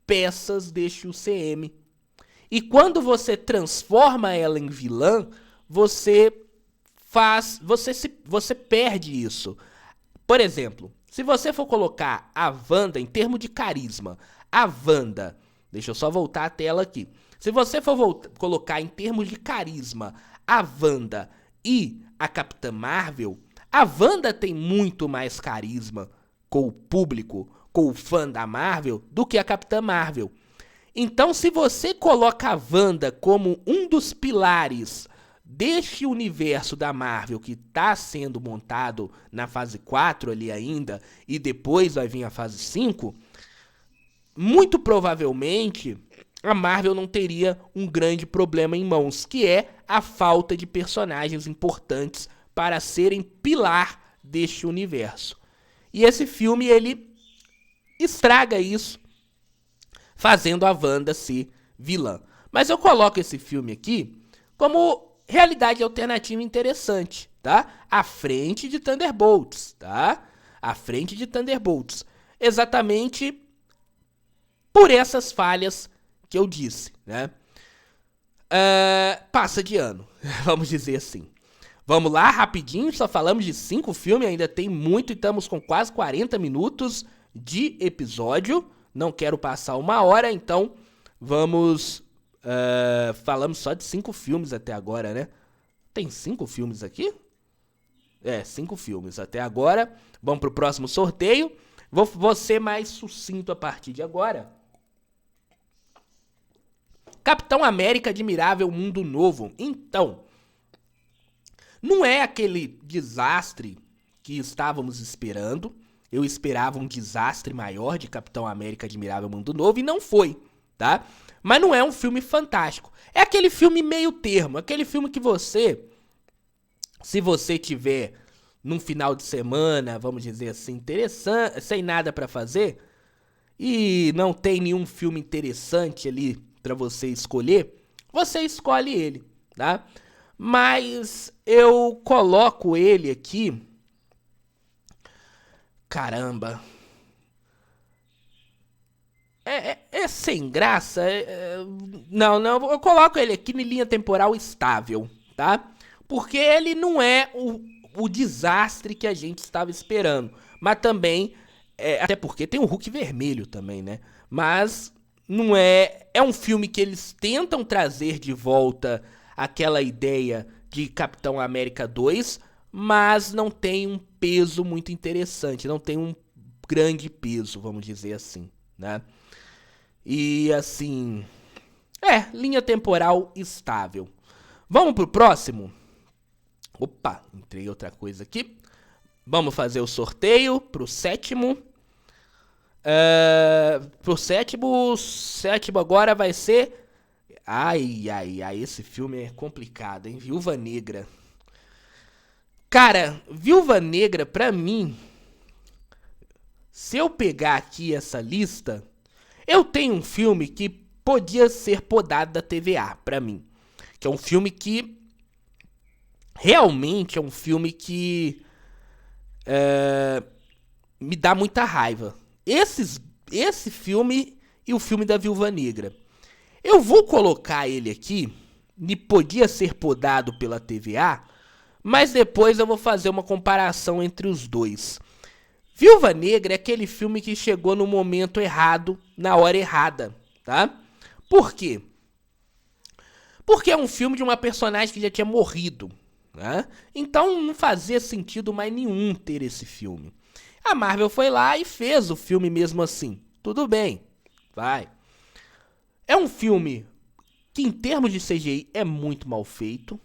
peças deste UCM. E quando você transforma ela em vilã, você perde isso. Por exemplo, se você for colocar a Wanda em termos de carisma, a Wanda, deixa eu só voltar a tela aqui. Se você for colocar em termos de carisma a Wanda e a Capitã Marvel, a Wanda tem muito mais carisma com o público, com o fã da Marvel, do que a Capitã Marvel. Então, se você coloca a Wanda como um dos pilares deste universo da Marvel que está sendo montado na fase 4 ali ainda, e depois vai vir a fase 5, muito provavelmente a Marvel não teria um grande problema em mãos, que é a falta de personagens importantes para serem pilar deste universo. E esse filme, ele estraga isso, fazendo a Wanda ser vilã. Mas eu coloco esse filme aqui como realidade alternativa interessante, tá? À frente de Thunderbolts, tá? À frente de Thunderbolts. Exatamente por essas falhas que eu disse, né? Passa de ano, vamos dizer assim. Vamos lá, rapidinho, só falamos de 5 filmes, ainda tem muito e estamos com quase 40 minutos de episódio. Não quero passar 1 hora, então vamos... falamos só de 5 filmes até agora, né? Tem 5 filmes aqui? 5 filmes até agora. Vamos pro próximo sorteio. Vou ser mais sucinto a partir de agora. Capitão América Admirável Mundo Novo. Então, não é aquele desastre que estávamos esperando. Eu esperava um desastre maior de Capitão América Admirável Mundo Novo e não foi, tá? Mas não é um filme fantástico. É aquele filme meio termo, aquele filme que você, se você tiver num final de semana, vamos dizer assim, interessante, sem nada pra fazer, e não tem nenhum filme interessante ali pra você escolher, você escolhe ele, tá? Mas eu coloco ele aqui. Caramba. É sem graça. Não, eu coloco ele aqui em linha temporal estável, tá? Porque ele não é o desastre que a gente estava esperando. Mas também, até porque tem o Hulk vermelho também, né? Mas não é... É um filme que eles tentam trazer de volta aquela ideia de Capitão América 2, mas não tem um peso muito interessante, não tem um grande peso, vamos dizer assim, né? E assim, linha temporal estável. Vamos pro próximo? Opa, entrei outra coisa aqui. Vamos fazer o sorteio pro sétimo. Pro sétimo agora vai ser... Ai, esse filme é complicado, hein? Viúva Negra. Cara, Viúva Negra, pra mim, se eu pegar aqui essa lista, eu tenho um filme que podia ser podado da TVA, pra mim. Que é um filme que... Realmente é um filme que... me dá muita raiva. Esse filme e o filme da Viúva Negra. Eu vou colocar ele aqui, e podia ser podado pela TVA, mas depois eu vou fazer uma comparação entre os dois. Viúva Negra é aquele filme que chegou no momento errado, na hora errada, tá? Por quê? Porque é um filme de uma personagem que já tinha morrido, né? Então não fazia sentido mais nenhum ter esse filme. A Marvel foi lá e fez o filme mesmo assim. Tudo bem, vai. É um filme que, em termos de CGI, é muito mal feito.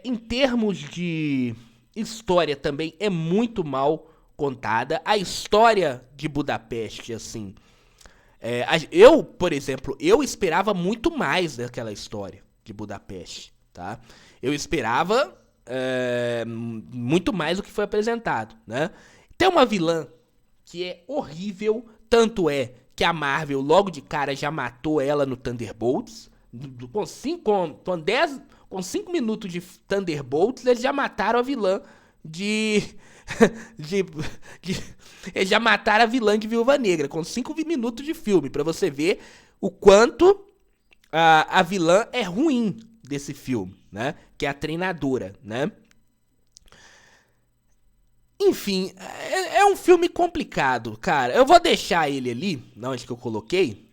Em termos de história também é muito mal contada. A história de Budapeste, assim... eu, por exemplo, eu esperava muito mais daquela história de Budapeste, tá? Eu esperava muito mais do que foi apresentado, né? Tem uma vilã que é horrível, tanto é que a Marvel logo de cara já matou ela no Thunderbolts. Com 5 minutos de Thunderbolts, eles já mataram a vilã eles já mataram a vilã de Viúva Negra, com 5 minutos de filme, pra você ver o quanto a vilã é ruim desse filme, né? Que é a treinadora, né? Enfim, é um filme complicado, cara. Eu vou deixar ele ali, onde que eu coloquei.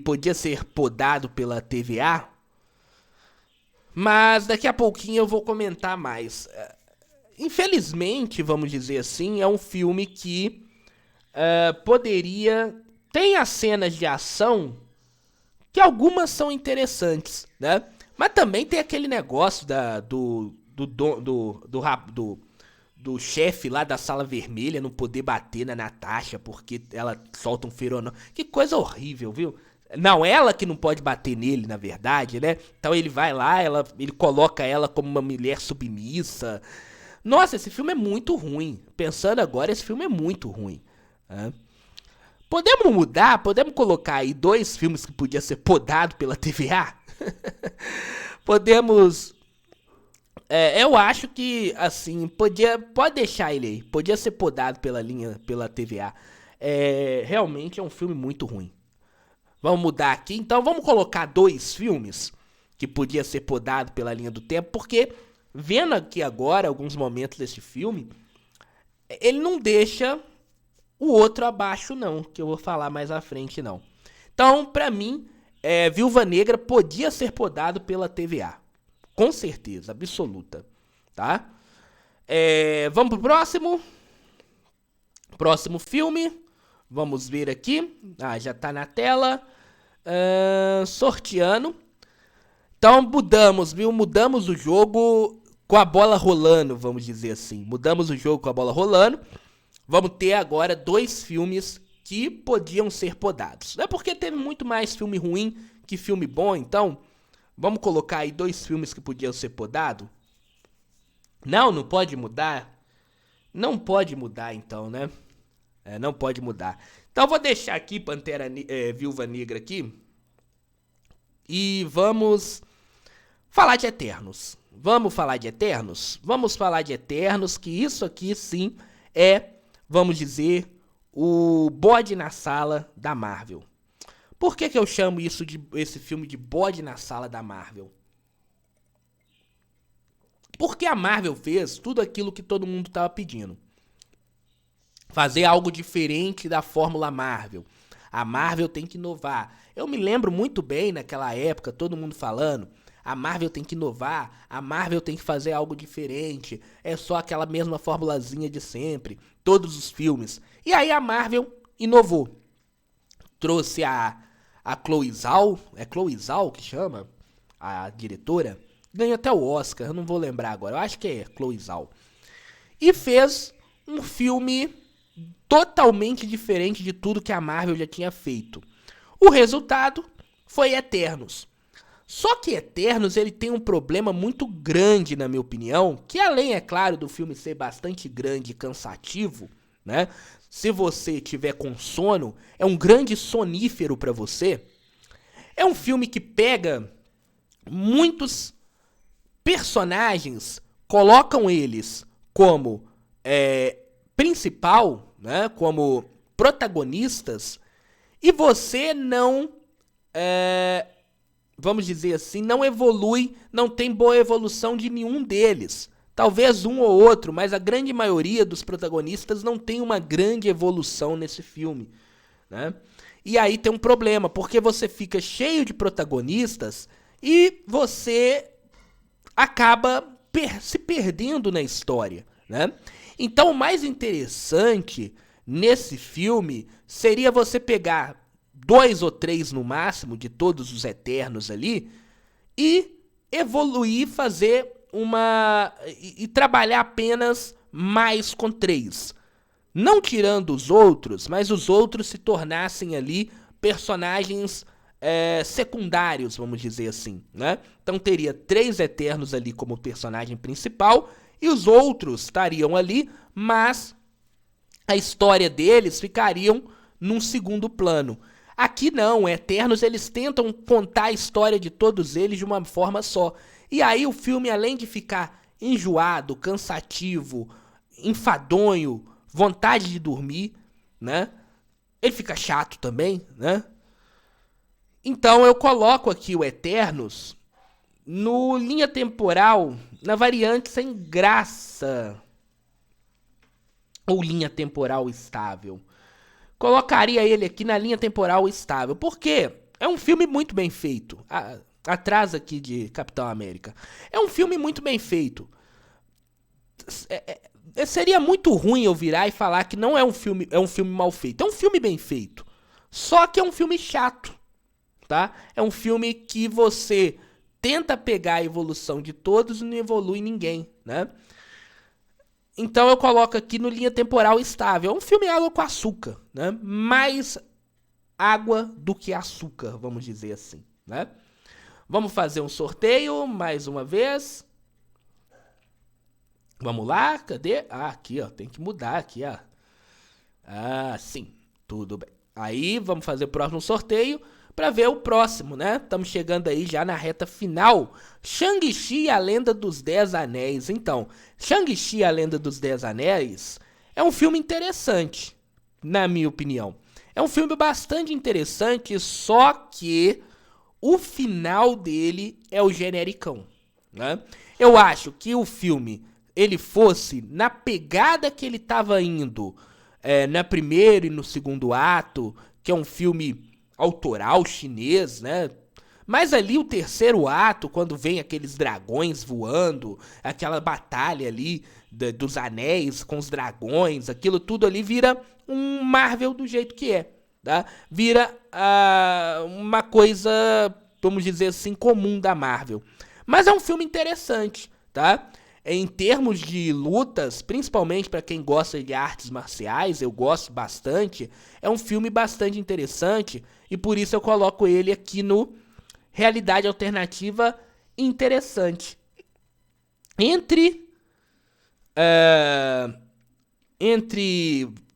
Podia ser podado pela TVA. Mas daqui a pouquinho eu vou comentar mais. Infelizmente, vamos dizer assim, é um filme que poderia... Tem as cenas de ação que algumas são interessantes, né? Mas também tem aquele negócio do chefe lá da Sala Vermelha não poder bater na Natasha porque ela solta um feronão. Que coisa horrível, viu? Não, ela que não pode bater nele, na verdade, né? Então ele vai lá, ele coloca ela como uma mulher submissa. Nossa, esse filme é muito ruim. Pensando agora, esse filme é muito ruim. Né? Podemos mudar? Podemos colocar aí 2 filmes que podia ser podado pela TVA? Podemos... eu acho que, assim, pode deixar ele aí. Podia ser podado pela TVA. Realmente é um filme muito ruim. Vamos mudar aqui. Então vamos colocar 2 filmes que podia ser podado pela linha do tempo. Porque, vendo aqui agora alguns momentos desse filme, ele não deixa o outro abaixo não. Que eu vou falar mais à frente não. Então, pra mim, Viúva Negra podia ser podado pela TVA. Com certeza, absoluta, tá? Vamos pro próximo. Próximo filme. Vamos ver aqui. Já tá na tela. Sorteando. Então mudamos, viu? Mudamos o jogo com a bola rolando, vamos dizer assim. Mudamos o jogo com a bola rolando. Vamos ter agora 2 filmes que podiam ser podados. É porque teve muito mais filme ruim que filme bom, então vamos colocar aí 2 filmes que podiam ser podados. Não pode mudar. Não pode mudar então, né? Não pode mudar. Então eu vou deixar aqui Viúva Negra aqui. E vamos falar de Eternos. Vamos falar de Eternos? Vamos falar de Eternos, que isso aqui sim é, vamos dizer, o bode na sala da Marvel. Por que eu chamo esse filme de bode na sala da Marvel? Porque a Marvel fez tudo aquilo que todo mundo estava pedindo. Fazer algo diferente da fórmula Marvel. A Marvel tem que inovar. Eu me lembro muito bem naquela época, todo mundo falando, a Marvel tem que inovar, a Marvel tem que fazer algo diferente, é só aquela mesma formulazinha de sempre, todos os filmes. E aí a Marvel inovou. Trouxe a Chloe Zhao, é Chloe Zhao que chama? A diretora? Ganhou até o Oscar, eu não vou lembrar agora, eu acho que é Chloe Zhao. E fez um filme totalmente diferente de tudo que a Marvel já tinha feito. O resultado foi Eternos. Só que Eternos ele tem um problema muito grande, na minha opinião, que além, é claro, do filme ser bastante grande e cansativo, né? Se você tiver com sono, é um grande sonífero pra você. É um filme que pega muitos personagens, colocam eles como principal, né, como protagonistas, e você não, vamos dizer assim, não evolui, não tem boa evolução de nenhum deles. Talvez um ou outro, mas a grande maioria dos protagonistas não tem uma grande evolução nesse filme, né? E aí tem um problema, porque você fica cheio de protagonistas e você acaba se perdendo na história, né? Então o mais interessante nesse filme seria você pegar 2 ou 3 no máximo de todos os Eternos ali e evoluir, fazer e trabalhar apenas mais com 3. Não tirando os outros, mas os outros se tornassem ali personagens secundários, vamos dizer assim, né? Então teria 3 Eternos ali como personagem principal e os outros estariam ali, mas a história deles ficariam num segundo plano. Aqui não, Eternos eles tentam contar a história de todos eles de uma forma só. E aí o filme, além de ficar enjoado, cansativo, enfadonho, vontade de dormir, né? Ele fica chato também, né? Então eu coloco aqui o Eternos no linha temporal, na variante sem graça. Ou linha temporal estável. Colocaria ele aqui na linha temporal estável. Porque é um filme muito bem feito. Atrás aqui de Capitão América. É um filme muito bem feito. Seria muito ruim eu virar e falar que não é um filme mal feito. É um filme bem feito. Só que é um filme chato. Tá? É um filme que você tenta pegar a evolução de todos e não evolui ninguém, né? Então eu coloco aqui no linha temporal estável. É um filme água com açúcar, né? Mais água do que açúcar, vamos dizer assim, né? Vamos fazer um sorteio mais uma vez. Vamos lá, cadê? Aqui, ó, tem que mudar aqui, ó. Sim, tudo bem. Aí, vamos fazer o próximo sorteio para ver o próximo, né? Estamos chegando aí já na reta final. Shang-Chi e a Lenda dos 10 Anéis. Então, Shang-Chi e a Lenda dos 10 Anéis é um filme interessante, na minha opinião. É um filme bastante interessante, só que o final dele é o genericão, né? Eu acho que o filme, ele fosse na pegada que ele estava indo no primeiro e no segundo ato, que é um filme autoral chinês, né? Mas ali o terceiro ato, quando vem aqueles dragões voando, aquela batalha ali dos anéis com os dragões, aquilo tudo ali vira um Marvel do jeito que é, tá? Vira uma coisa, vamos dizer assim, comum da Marvel. Mas é um filme interessante, tá? Em termos de lutas, principalmente para quem gosta de artes marciais, eu gosto bastante, é um filme bastante interessante e por isso eu coloco ele aqui no Realidade Alternativa Interessante. Entre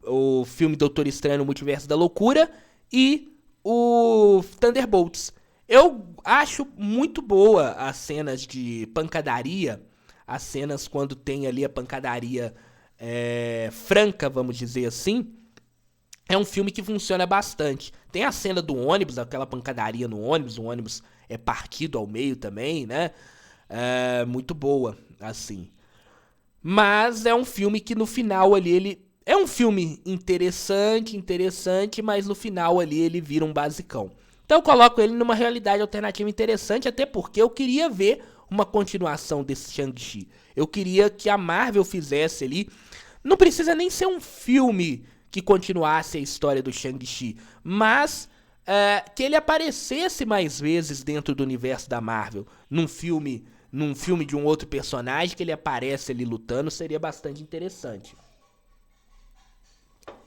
o filme Doutor Estranho no Multiverso da Loucura e o Thunderbolts. Eu acho muito boa as cenas de pancadaria, as cenas quando tem ali a pancadaria franca, vamos dizer assim. É um filme que funciona bastante. Tem a cena do ônibus, aquela pancadaria no ônibus, o ônibus é partido ao meio também, né? É muito boa, assim. Mas é um filme que no final ali ele... É um filme interessante, mas no final ali ele vira um basicão. Então eu coloco ele numa realidade alternativa interessante, até porque eu queria ver uma continuação desse Shang-Chi. Eu queria que a Marvel fizesse ali... Não precisa nem ser um filme que continuasse a história do Shang-Chi, mas que ele aparecesse mais vezes dentro do universo da Marvel, num filme de um outro personagem que ele aparece ali lutando, seria bastante interessante.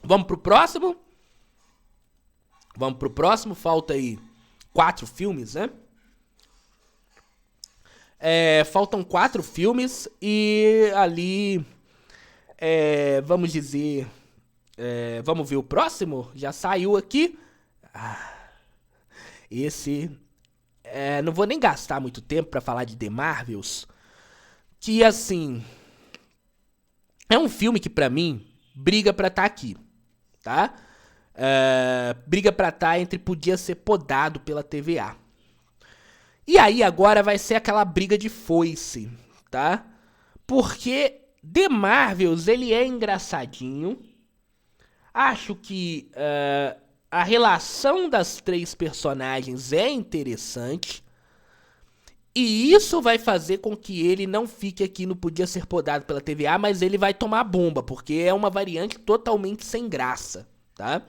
Vamos pro próximo? Falta aí 4 filmes, né? Faltam 4 filmes e ali, vamos dizer... vamos ver o próximo? Já saiu aqui. Esse... não vou nem gastar muito tempo pra falar de The Marvels. Que, assim... É um filme que, pra mim, briga pra estar aqui. Tá? Briga pra estar entre podia ser podado pela TVA. E aí, agora vai ser aquela briga de foice. Tá? Porque The Marvels, ele é engraçadinho. Acho que a relação das 3 personagens é interessante. E isso vai fazer com que ele não fique aqui no Podia Ser Podado pela TVA, mas ele vai tomar bomba, porque é uma variante totalmente sem graça, tá?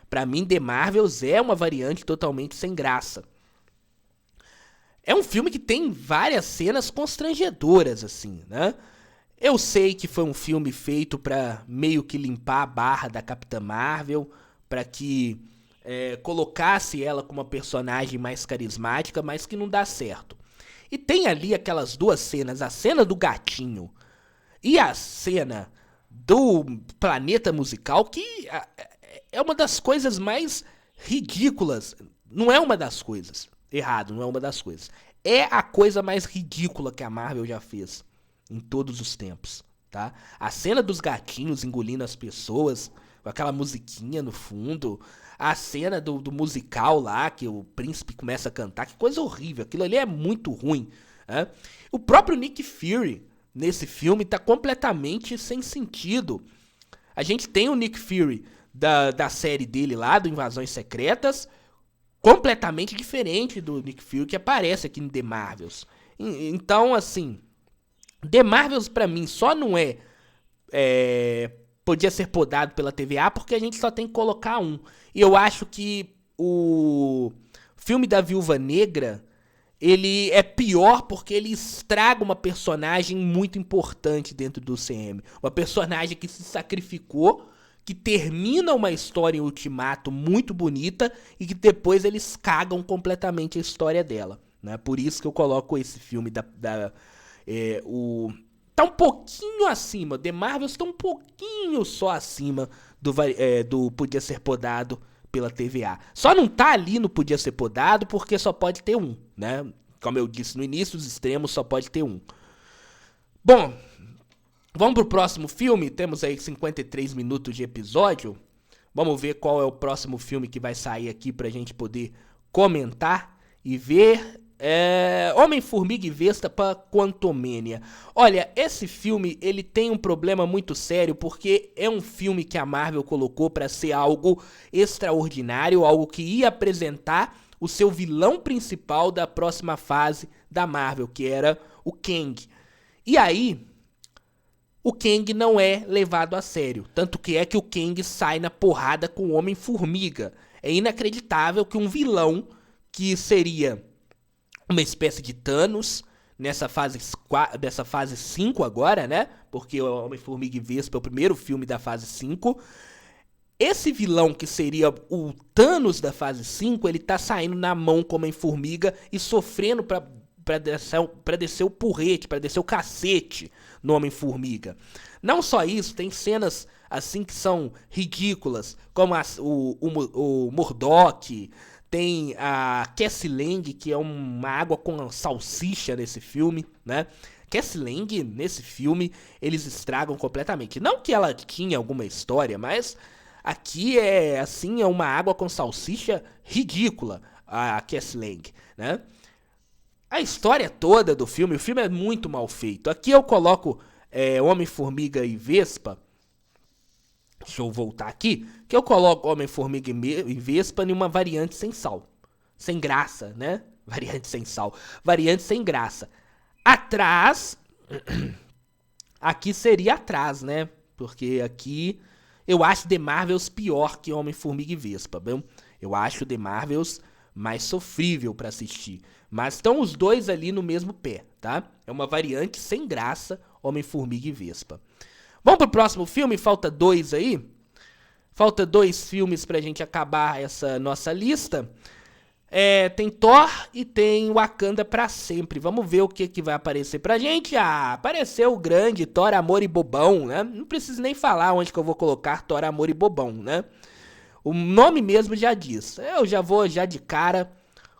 Pra mim, The Marvels é uma variante totalmente sem graça. É um filme que tem várias cenas constrangedoras, assim, né? Eu sei que foi um filme feito pra meio que limpar a barra da Capitã Marvel, pra que colocasse ela como uma personagem mais carismática, mas que não dá certo. E tem ali aquelas 2 cenas, a cena do gatinho e a cena do planeta musical, que é uma das coisas mais ridículas. Não é uma das coisas. Errado, não é uma das coisas. É a coisa mais ridícula que a Marvel já fez em todos os tempos, tá? A cena dos gatinhos engolindo as pessoas, com aquela musiquinha no fundo. A cena do musical lá, que o príncipe começa a cantar, que coisa horrível. Aquilo ali é muito ruim, né? O próprio Nick Fury, nesse filme, tá completamente sem sentido. A gente tem o Nick Fury da série dele lá, do Invasões Secretas, completamente diferente do Nick Fury que aparece aqui no The Marvels. Então, assim, The Marvels pra mim só não podia ser podado pela TVA porque a gente só tem que colocar um. E eu acho que o filme da Viúva Negra, ele é pior porque ele estraga uma personagem muito importante dentro do CM. Uma personagem que se sacrificou, que termina uma história em Ultimato muito bonita e que depois eles cagam completamente a história dela, né? Por isso que eu coloco esse filme tá um pouquinho acima, The Marvels tá um pouquinho só acima do Podia Ser Podado pela TVA. Só não tá ali no Podia Ser Podado porque só pode ter um, né? Como eu disse no início, os extremos só pode ter um. Bom, vamos pro próximo filme, temos aí 53 minutos de episódio. Vamos ver qual é o próximo filme que vai sair aqui pra gente poder comentar e ver. Homem-Formiga e Vespa pra Quantumania. Olha, esse filme ele tem um problema muito sério porque é um filme que a Marvel colocou pra ser algo extraordinário, algo que ia apresentar o seu vilão principal da próxima fase da Marvel, que era o Kang. E aí, o Kang não é levado a sério. Tanto que é que o Kang sai na porrada com o Homem-Formiga. É inacreditável que um vilão que seria uma espécie de Thanos dessa fase 5 agora, né? Porque o Homem-Formiga e Vespa é o primeiro filme da fase 5. Esse vilão que seria o Thanos da fase 5, ele tá saindo na mão com o Homem-Formiga e sofrendo pra descer o porrete, pra descer o cacete no Homem-Formiga. Não só isso, tem cenas assim que são ridículas, como o Murdock, tem a Cassie Lang, que é uma água com salsicha nesse filme, né? Cassie Lang, nesse filme, eles estragam completamente. Não que ela tinha alguma história, mas aqui é assim, é uma água com salsicha ridícula, a Cassie Lang, né? A história toda do filme, o filme é muito mal feito. Aqui eu coloco Homem-Formiga e Vespa. Deixa eu voltar aqui. Que eu coloco Homem-Formiga e Vespa em uma variante sem sal. Sem graça, né? Variante sem sal. Variante sem graça. Atrás. Aqui seria atrás, né? Porque aqui eu acho The Marvels pior que Homem-Formiga e Vespa, bem? Eu acho The Marvels mais sofrível pra assistir. Mas estão os dois ali no mesmo pé, tá? É uma variante sem graça, Homem-Formiga e Vespa. Vamos pro próximo filme? Falta 2 aí. Falta 2 filmes pra gente acabar essa nossa lista. Tem Thor e tem Wakanda pra sempre. Vamos ver o que vai aparecer pra gente. Apareceu o grande Thor, Amor e Bobão, né? Não preciso nem falar onde que eu vou colocar Thor, Amor e Bobão, né? O nome mesmo já diz. Eu já vou de cara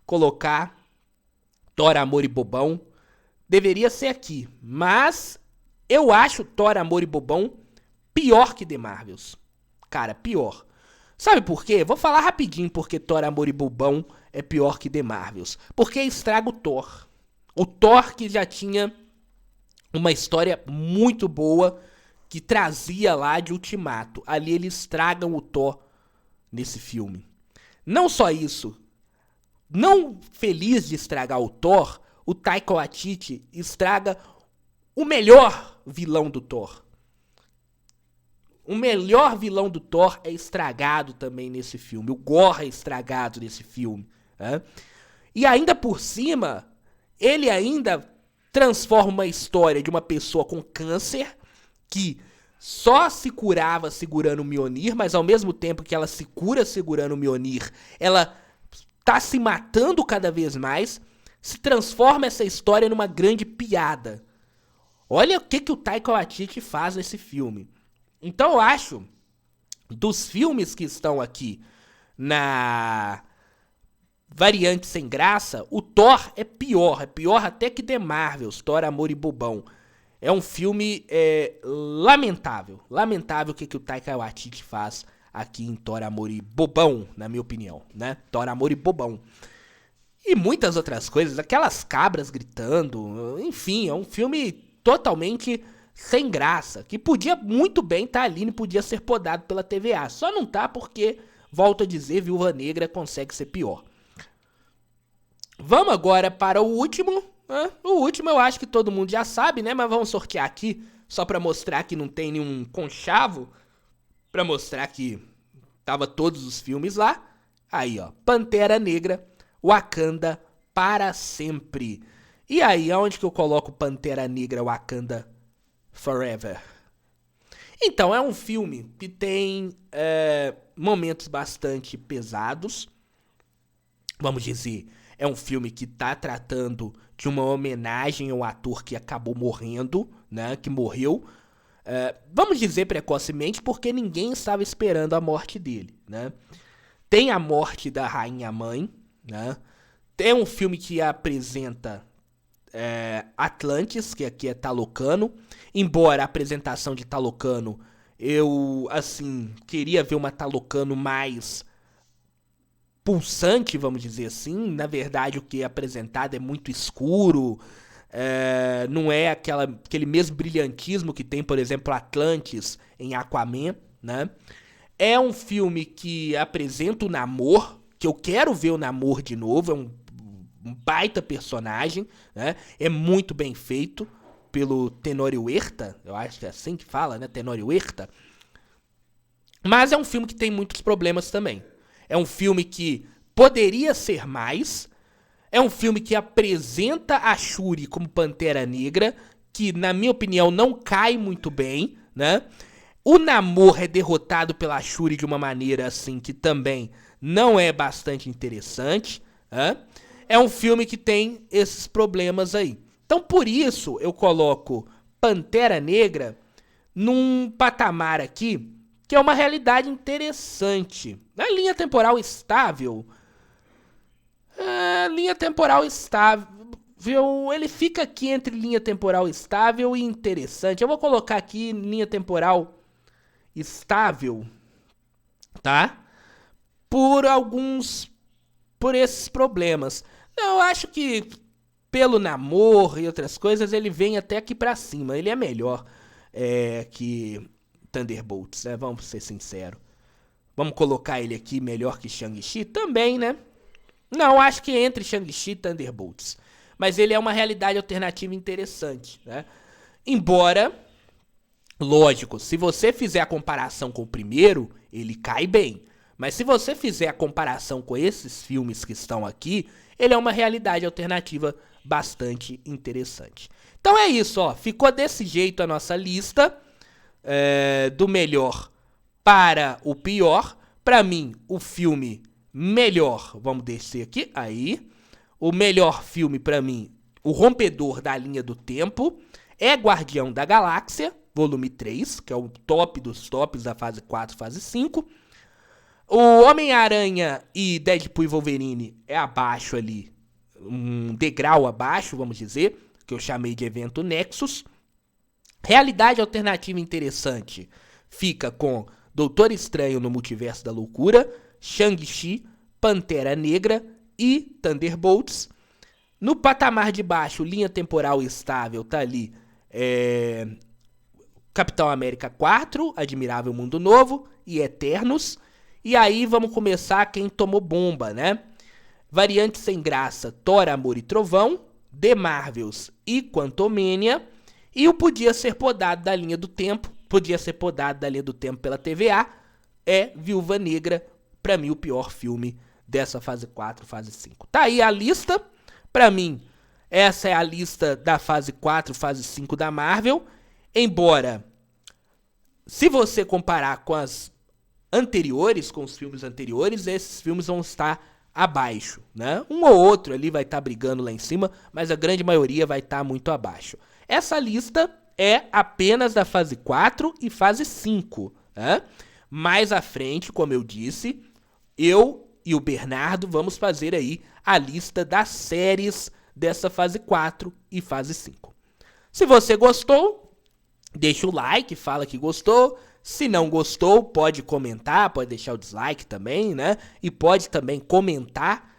colocar Thor, Amor e Bobão. Deveria ser aqui, mas eu acho Thor, Amor e Bobão pior que The Marvels. Cara, pior. Sabe por quê? Vou falar rapidinho porque Thor, Amor e Bobão é pior que The Marvels. Porque estraga o Thor. O Thor que já tinha uma história muito boa que trazia lá de Ultimato. Ali eles estragam o Thor nesse filme. Não só isso. Não feliz de estragar o Thor, o Taika Waititi estraga o melhor vilão do Thor. O melhor vilão do Thor é estragado também nesse filme. O Gore é estragado nesse filme. Né? E ainda por cima, ele ainda transforma uma história de uma pessoa com câncer que só se curava segurando o Mjolnir, mas ao mesmo tempo que ela se cura segurando o Mjolnir, ela tá se matando cada vez mais, se transforma essa história numa grande piada. Olha o que o Taika Waititi faz nesse filme. Então eu acho, dos filmes que estão aqui na variante sem graça, o Thor é pior até que The Marvels, Thor, Amor e Bobão. É um filme lamentável o que o Taika Waititi faz aqui em Thor, Amor e Bobão, na minha opinião, né? Thor, Amor e Bobão. E muitas outras coisas, aquelas cabras gritando, enfim, é um filme totalmente sem graça, que podia muito bem estar ali e podia ser podado pela TVA. Só não tá porque, volto a dizer, Viúva Negra consegue ser pior. Vamos agora para o último. O último eu acho que todo mundo já sabe, né? Mas vamos sortear aqui, só pra mostrar que não tem nenhum conchavo. Pra mostrar que tava todos os filmes lá. Aí, ó, Pantera Negra, Wakanda para sempre. E aí, aonde que eu coloco Pantera Negra, Wakanda Forever? Então, é um filme que tem momentos bastante pesados. Vamos dizer, é um filme que tá tratando de uma homenagem ao ator que acabou morrendo, né? Que morreu. Vamos dizer precocemente, porque ninguém estava esperando a morte dele, né? Tem a morte da Rainha Mãe, né? Tem um filme que apresenta Atlantis, que aqui é Talocano. Embora a apresentação de Talocano, eu, assim, queria ver uma Talocano mais pulsante, vamos dizer assim. Na verdade, o que é apresentado é muito escuro. Não é aquele mesmo brilhantismo que tem, por exemplo, Atlantis em Aquaman, né? É um filme que apresenta o Namor, que eu quero ver o Namor de novo, é um baita personagem, né? É muito bem feito pelo Tenorio Huerta, eu acho que é assim que fala, né? Tenorio Huerta. Mas é um filme que tem muitos problemas também. É um filme que poderia ser mais. É um filme que apresenta a Shuri como Pantera Negra, que, na minha opinião, não cai muito bem, né? O Namor é derrotado pela Shuri de uma maneira, assim, que também não é bastante interessante, né? É um filme que tem esses problemas aí. Então, por isso, eu coloco Pantera Negra num patamar aqui que é uma realidade interessante. Na linha temporal estável, ele fica aqui entre linha temporal estável e interessante. Eu vou colocar aqui linha temporal estável, tá? Por esses problemas. Eu acho que pelo Namor e outras coisas, ele vem até aqui pra cima. Ele é melhor que Thunderbolts, né? Vamos ser sinceros. Vamos colocar ele aqui melhor que Shang-Chi? Também, né? Não, acho que entre Shang-Chi e Thunderbolts. Mas ele é uma realidade alternativa interessante, né? Embora, lógico, se você fizer a comparação com o primeiro, ele cai bem. Mas se você fizer a comparação com esses filmes que estão aqui, ele é uma realidade alternativa bastante interessante. Então é isso, ó. Ficou desse jeito a nossa lista do melhor para o pior. Para mim, o filme melhor, vamos descer aqui, aí. O melhor filme para mim, o rompedor da linha do tempo, é Guardião da Galáxia, volume 3, que é o top dos tops da fase 4, fase 5. O Homem-Aranha e Deadpool e Wolverine é abaixo ali, um degrau abaixo, vamos dizer, que eu chamei de evento Nexus. Realidade alternativa interessante fica com Doutor Estranho no Multiverso da Loucura, Shang-Chi, Pantera Negra e Thunderbolts. No patamar de baixo, linha temporal estável, tá ali Capitão América 4, Admirável Mundo Novo e Eternos. E aí vamos começar quem tomou bomba, né? Variante sem graça, Thor, Amor e Trovão, The Marvels e Quantumania. E o Podia Ser Podado da linha do tempo, pela TVA, é Viúva Negra, pra mim o pior filme dessa fase 4, fase 5. Tá aí a lista, pra mim, essa é a lista da fase 4, fase 5 da Marvel, embora, se você comparar com as anteriores, com os filmes anteriores, esses filmes vão estar abaixo, né? Um ou outro ali vai estar brigando lá em cima, mas a grande maioria vai estar muito abaixo. Essa lista é apenas da fase 4 e fase 5, né? Mais à frente, como eu disse, eu e o Bernardo vamos fazer aí a lista das séries dessa fase 4 e fase 5. Se você gostou, deixa o like, fala que gostou. Se não gostou, pode comentar, pode deixar o dislike também, né? E pode também comentar,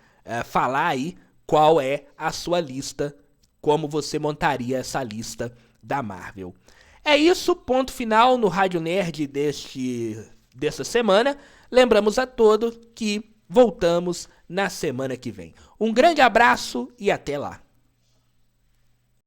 falar aí qual é a sua lista, como você montaria essa lista da Marvel. É isso, ponto final no Rádio Nerd dessa semana. Lembramos a todos que voltamos na semana que vem. Um grande abraço e até lá.